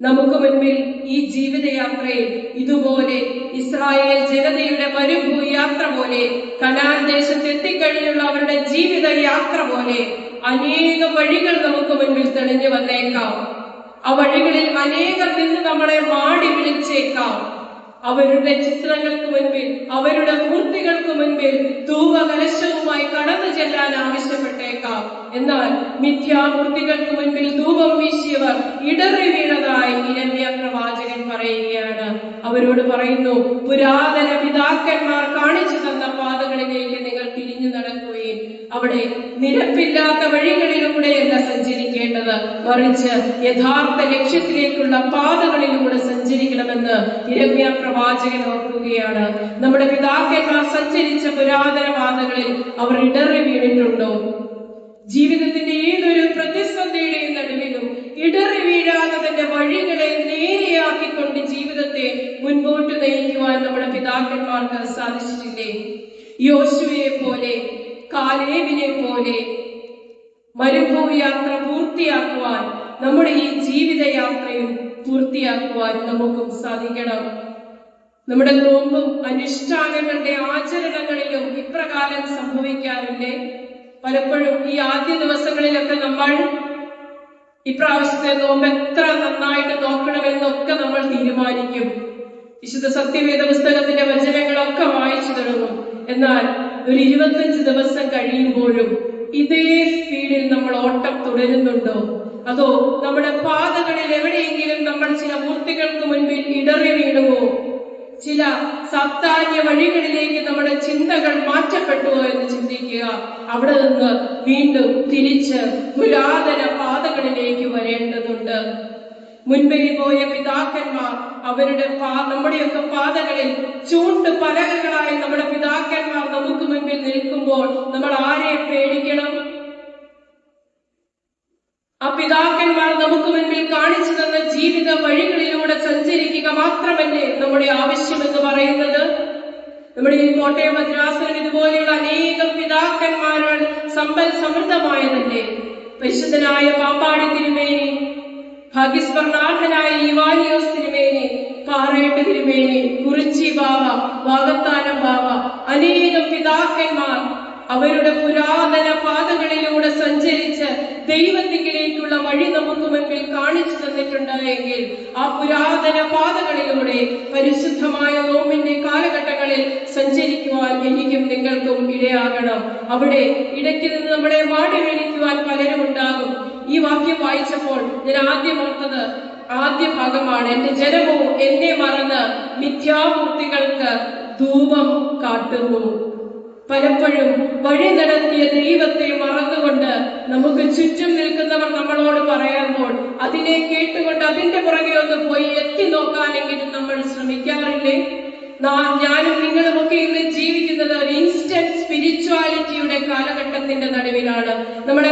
[SPEAKER 1] നമുക്ക് മുൻപിൽ ഈ ജീവിതയാത്രയിൽ ഇതുപോലെ ഇസ്രായേൽ ജനതയുടെ മരുഭൂയാത്ര പോലെ, കനാൻ ദേശത്ത് എത്തിക്കഴിഞ്ഞുള്ള അവരുടെ ജീവിത യാത്ര പോലെ അനേകം വഴികൾ നമുക്ക് മുൻപിൽ തെളിഞ്ഞു വന്നേക്കാം. ആ വഴികളിൽ അനേകർ നിന്ന് നമ്മളെ മാടി വിളിച്ചേക്കാം. അവരുടെ ചിത്രങ്ങൾക്ക് മുൻപിൽ, അവരുടെ മൂർത്തികൾക്ക് മുൻപിൽ ധൂപകലശവുമായി കടന്നു ചെല്ലാൻ ആവശ്യപ്പെട്ടേക്കാം. എന്നാൽ മിഥ്യാമൂർത്തികൾക്ക് മുൻപിൽ ധൂപം വീശിയവർ ഇടറി വീണതായി യിരെമ്യാ പ്രവാചകൻ പറയുകയാണ്. അവരോട് പറയുന്നു, പുരാതന പിതാക്കന്മാർ കാണിച്ചു തന്ന പാതകളിലേക്ക് നിങ്ങൾ തിരിഞ്ഞു നടക്കുകയും അവിടെ നിരപ്പില്ലാത്ത വഴികളിലൂടെയല്ല സഞ്ചരിക്കേണ്ടത്, മറിച്ച് യഥാർത്ഥ ലക്ഷ്യത്തിലേക്കുള്ള പാതകളിലൂടെ സഞ്ചരിക്കണമെന്ന് യിരെമ്യാ പ്രവാചകൻ ഓർക്കുകയാണ്. നമ്മുടെ പിതാക്കന്മാർ സഞ്ചരിച്ച പുരാതന പാതകളിൽ അവർ ഇടറി വീണിട്ടുണ്ടോ? ജീവിതത്തിന്റെ ഏതൊരു പ്രതിസന്ധിയുടെയും നടുവിലും ഇടറി വീഴാതെ തന്റെ വഴികളെ നേരെയാക്കിക്കൊണ്ട് ജീവിതത്തെ മുൻപോട്ട് നയിക്കുവാൻ നമ്മുടെ പിതാക്കന്മാർക്ക് സാധിച്ചിട്ടില്ലേ? യോശുവയെ പോലെ, കാലേബിനെ പോലെ മരുഭൂയാത്ര പൂർത്തിയാക്കുവാൻ, നമ്മുടെ ഈ ജീവിതയാത്രയും പൂർത്തിയാക്കുവാൻ നമുക്കും സാധിക്കണം. നമ്മുടെ നോമ്പും അനുഷ്ഠാനങ്ങളുടെ ആചരണങ്ങളിലും ഇപ്രകാരം സംഭവിക്കാറില്ലേ? പലപ്പോഴും ഈ ആദ്യ ദിവസങ്ങളിലൊക്കെ നമ്മൾ ഇപ്രാവശ്യത്തെ നോമ്പ് എത്ര നന്നായിട്ട് നോക്കണമെന്നൊക്കെ നമ്മൾ തീരുമാനിക്കും. വിശുദ്ധ സത്യവേദ പുസ്തകത്തിന്റെ വചനങ്ങളൊക്കെ വായിച്ചു തുടങ്ങും. എന്നാൽ ഒരു 25 ദിവസം കഴിയുമ്പോഴും ഇതേ സ്പീഡിൽ നമ്മൾ ഓട്ടം തുടരുന്നുണ്ടോ? അതോ നമ്മുടെ പാതകളിൽ എവിടെയെങ്കിലും നമ്മൾ ചില മൂർത്തികൾക്ക് മുൻപിൽ ഇടറി വീണുവോ? ചില സാധാന്യ വഴികളിലേക്ക് നമ്മുടെ ചിന്തകൾ മാറ്റപ്പെട്ടുവോ എന്ന് ചിന്തിക്കുക. അവിടെ നിന്ന് വീണ്ടും തിരിച്ച് പുരാതന പാതകളിലേക്ക് വരേണ്ടതുണ്ട്. മുൻപേ പോയ പിതാക്കന്മാർ അവരുടെ നമ്മുടെയൊക്കെ പാതകളിൽ ചൂണ്ട് പലകകളായി നമ്മുടെ പിതാക്കന്മാർ നമുക്ക് മുൻപിൽ നിൽക്കുമ്പോൾ നമ്മൾ ആരെ പേടിക്കണം? ആ പിതാക്കന്മാർ നമുക്ക് മുൻപിൽ കാണിച്ചു തന്ന ജീവിത വഴികളിലൂടെ സഞ്ചരിക്കുക മാത്രമല്ലേ നമ്മുടെ ആവശ്യം എന്ന് പറയുന്നത്? നമ്മുടെ ഈ കോട്ടയം ഭദ്രാസനം ഇതുപോലെയുള്ള അനേകം പിതാക്കന്മാരാൽ സമ്പൽ സമൃദ്ധമായതല്ലേ? പരിശുദ്ധനായ പാമ്പാടി തിരുമേനി, ഭാഗ്യസ്മരണാർഹനായ ഇവാനിയോസ് തിരുമേനി, പാറേട്ട് തിരുമേനി, കുറിച്ചി ബാവ, വാകത്താനം ബാവ, അനേകം പിതാക്കന്മാർ അവരുടെ പുരാതന പാതകളിലൂടെ സഞ്ചരിച്ച് ദൈവത്തിങ്കിലേക്കുള്ള വഴി നമുക്ക് മുൻപിൽ കാണിച്ചു തന്നിട്ടുണ്ട് എങ്കിൽ ആ പുരാതന പാതകളിലൂടെ പരിശുദ്ധമായ നോമ്പിന്റെ കാലഘട്ടങ്ങളിൽ സഞ്ചരിക്കുവാൻ എനിക്കും നിങ്ങൾക്കും ഇടയാകണം. അവിടെ ഇടയ്ക്ക് നിന്ന് നമ്മളെ മാടി വിളിക്കുവാൻ പലരും ഉണ്ടാകും. ഈ വാക്യം വായിച്ചപ്പോൾ ഞാൻ ആദ്യം ഓർത്തത് ആദ്യ ഭാഗമാണ്. എന്റെ ജനമോ എന്നെ മറന്ന് മിഥ്യാമൂർത്തികൾക്ക് ധൂപം കാട്ടുന്നു. പലപ്പോഴും വഴി നടത്തിയ ദൈവത്തെ മറന്നുകൊണ്ട് നമുക്ക് ചുറ്റും നിൽക്കുന്നവർ നമ്മളോട് പറയുമ്പോൾ അതിനെ കേട്ടുകൊണ്ട് അതിന്റെ പുറകെ ഒന്ന് പോയി എത്തി നോക്കാനെങ്കിലും നമ്മൾ ശ്രമിക്കാറില്ലേ? ഞാനും നിങ്ങളുമൊക്കെ ഇന്ന് ജീവിക്കുന്നത് ഒരു ഇൻസ്റ്റന്റ് സ്പിരിച്വാലിറ്റിയുടെ കാലഘട്ടത്തിന്റെ നടുവിലാണ്. നമ്മുടെ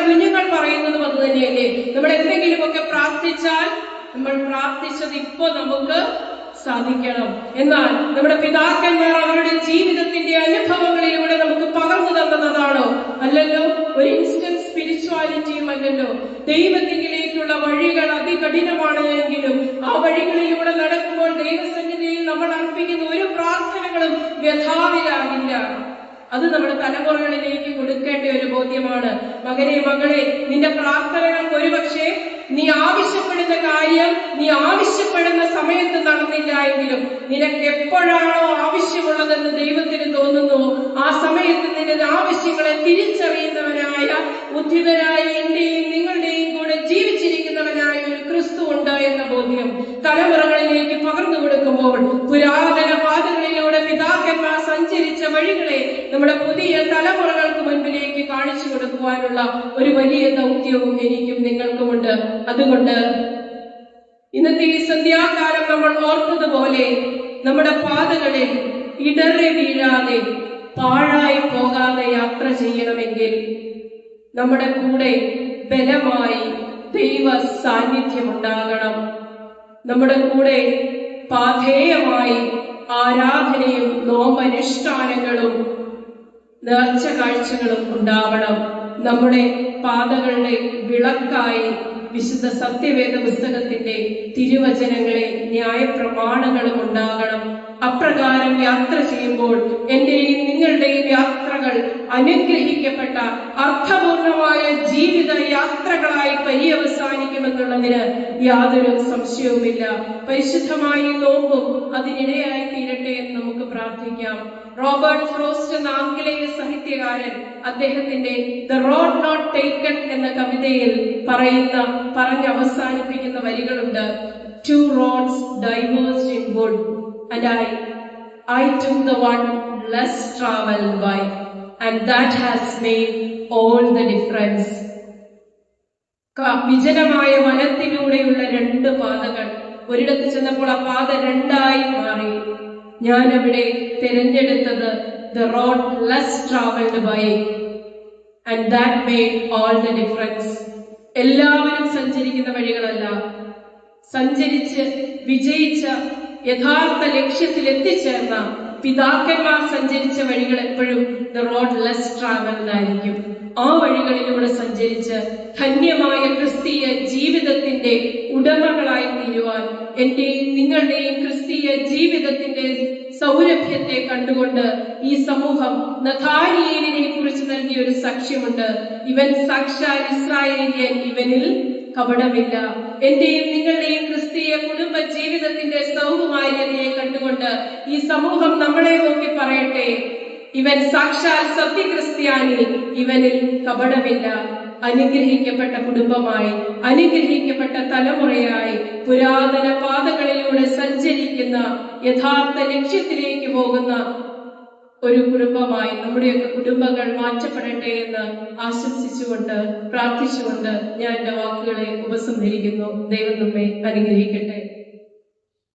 [SPEAKER 1] കുഞ്ഞുങ്ങൾ പറയുന്നതും അത് തന്നെയല്ലേ. നമ്മൾ എന്തെങ്കിലുമൊക്കെ പ്രാർത്ഥിച്ചാൽ നമ്മൾ പ്രാർത്ഥിച്ചത് ഇപ്പൊ നമുക്ക് സാധിക്കണം. എന്നാൽ നമ്മുടെ പിതാക്കന്മാർ അവരുടെ ജീവിതത്തിന്റെ അനുഭവങ്ങളിലൂടെ നമുക്ക് പകർന്നു തന്നതാണോ? അല്ലല്ലോ. ഒരു ഇൻസ്റ്റന്റ് സ്പിരിച്വാലിറ്റിയും അല്ലല്ലോ. ദൈവത്തിങ്കിലേക്കുള്ള വഴികൾ അതികഠിനമാണ് എങ്കിലും ആ വഴികളിലൂടെ നടക്കുമ്പോൾ ദൈവസന്നിധിയിൽ നമ്മൾ അർപ്പിക്കുന്ന ഒരു പ്രാർത്ഥനകളും വ്യഥാവിലാകില്ല. അത് നമ്മുടെ തലമുറകളിലേക്ക് കൊടുക്കേണ്ട ഒരു ബോധ്യമാണ്. മകനെ, മകളെ, നിന്റെ പ്രാർത്ഥനകൾക്ക് ഒരുപക്ഷെ നീ ആവശ്യപ്പെടുന്ന കാര്യം നീ ആവശ്യപ്പെടുന്ന സമയത്ത് നടന്നില്ല എങ്കിലും നിനക്ക് എപ്പോഴാണോ ആവശ്യമുള്ളതെന്ന് ദൈവത്തിന് തോന്നുന്നു ആ സമയത്ത് നിന്റെ ആവശ്യങ്ങളെ തിരിച്ചറിയുന്നവനായ ഉദ്ധിതനായ എന്റെയും നിങ്ങളുടെയും കൂടെ ജീവിച്ചിരിക്കുന്നവനായ ഒരു ക്രിസ്തു ഉണ്ട് എന്ന ബോധ്യം തലമുറകളിലേക്ക് പകർന്നു കൊടുക്കുമ്പോൾ പുരാതന പാതകളിലൂടെ പിതാക്കന്മാർ സഞ്ചരിച്ച വഴികളെ നമ്മുടെ പുതിയ തലമുറകൾക്ക് മുൻപിലേക്ക് കാണിച്ചു കൊടുക്കുവാനുള്ള ഒരു വലിയ ദൗത്യവും എനിക്കും നിങ്ങൾക്കുമുണ്ട്. അതുകൊണ്ട് ഇന്നത്തെ ഈ സന്ധ്യാകാലം നമ്മൾ ഓർത്തതുപോലെ നമ്മുടെ പാതകളിൽ ഇടറി വീഴാതെ പാഴായി പോകാതെ യാത്ര ചെയ്യണമെങ്കിൽ നമ്മുടെ കൂടെ ബലമായി ദൈവ സാന്നിധ്യം ഉണ്ടാകണം. നമ്മുടെ കൂടെ പാഥേയമായി ആരാധനയും നോമ്പനുഷ്ഠാനങ്ങളും നേർച്ച കാഴ്ചകളും ഉണ്ടാവണം. നമ്മുടെ പാതകളുടെ വിളക്കായി വിശുദ്ധ സത്യവേദ പുസ്തകത്തിന്റെ തിരുവചനങ്ങളെ ന്യായപ്രമാണങ്ങളും ഉണ്ടാകണം. അപ്രകാരം യാത്ര ചെയ്യുമ്പോൾ എന്റെയും നിങ്ങളുടെയും യാത്രകൾ അനുഗ്രഹിക്കപ്പെട്ട അർത്ഥപൂർണമായ ജീവിത യാത്രകളായി പര്യവസാനിക്കുമെന്നുള്ളതിന് യാതൊരു സംശയവുമില്ല. പരിശുദ്ധമായ നോമ്പും അതിനിടയായി തീരട്ടെ എന്ന് നമുക്ക് പ്രാർത്ഥിക്കാം. റോബർട്ട് ഫ്രോസ്റ്റ് എന്ന ആംഗലേയ സാഹിത്യകാരൻ അദ്ദേഹത്തിന്റെ ദ റോഡ് നോട്ട് ടേക്കൺ എന്ന കവിതയിൽ പറഞ്ഞ് അവസാനിപ്പിക്കുന്ന വരികളുണ്ട്. Two roads diverged in wood, and I took the one less traveled by, and that has made all the difference. വിജനമായ വനത്തിലൂടെയുള്ള രണ്ട് പാതകൾ. ഒരിടത്ത് ചെന്നപ്പോൾ ആ പാത രണ്ടായി മാറി. ഞാൻ അവിടെ തിരഞ്ഞെടുത്തത് the road less traveled by, and that made all the difference. എല്ലാവരും സഞ്ചരിക്കുന്ന വഴികളല്ല, സഞ്ചരിച്ച് വിജയിച്ച യഥാർത്ഥ ലക്ഷ്യത്തിൽ എത്തിച്ചേർന്ന പിതാക്കന്മാർ സഞ്ചരിച്ച വഴികൾ എപ്പോഴും the road less traveled ആയിരിക്കും. ആ വഴികളിലൂടെ സഞ്ചരിച്ച് ധന്യമായ ക്രിസ്തീയ ജീവിതത്തിന്റെ ഉടമകളായി തീരുവാൻ എന്റെയും നിങ്ങളുടെയും ക്രിസ്തീയ ജീവിതത്തിന്റെ സൗരഭ്യത്തെ കണ്ടുകൊണ്ട് ഈ സമൂഹം നഥാനിയേലിനെ കുറിച്ച് നൽകിയ ഒരു സാക്ഷ്യമുണ്ട്. ഇവൻ സാക്ഷാൽ ഇസ്രായേലിയൻ, ഇവനിൽ കപടമില്ല. എന്റെയും നിങ്ങളുടെയും ക്രിസ്തീയ കുടുംബ ജീവിതത്തിന്റെ സൗകുമാര്യതയെ കണ്ടുകൊണ്ട് ഈ സമൂഹം നമ്മളെ നോക്കി പറയട്ടെ, ഇവൻ സാക്ഷാൽ സത്യക്രിസ്ത്യാനി, ഇവനിൽ കപടമില്ല. അനുഗ്രഹിക്കപ്പെട്ട കുടുംബമായി, അനുഗ്രഹിക്കപ്പെട്ട തലമുറയായി, പുരാതന പാതകളിലൂടെ സഞ്ചരിക്കുന്ന യഥാർത്ഥ ലക്ഷ്യത്തിലേക്ക് പോകുന്ന ഒരു കുടുംബമായി നമ്മുടെയൊക്കെ കുടുംബങ്ങൾ മാറ്റപ്പെടട്ടെ എന്ന് ആശംസിച്ചുകൊണ്ട് പ്രാർത്ഥിച്ചുകൊണ്ട് ഞാൻ എന്റെ വാക്കുകളെ ഉപസംഹരിക്കുന്നു. ദൈവം നമ്മെ അനുഗ്രഹിക്കട്ടെ.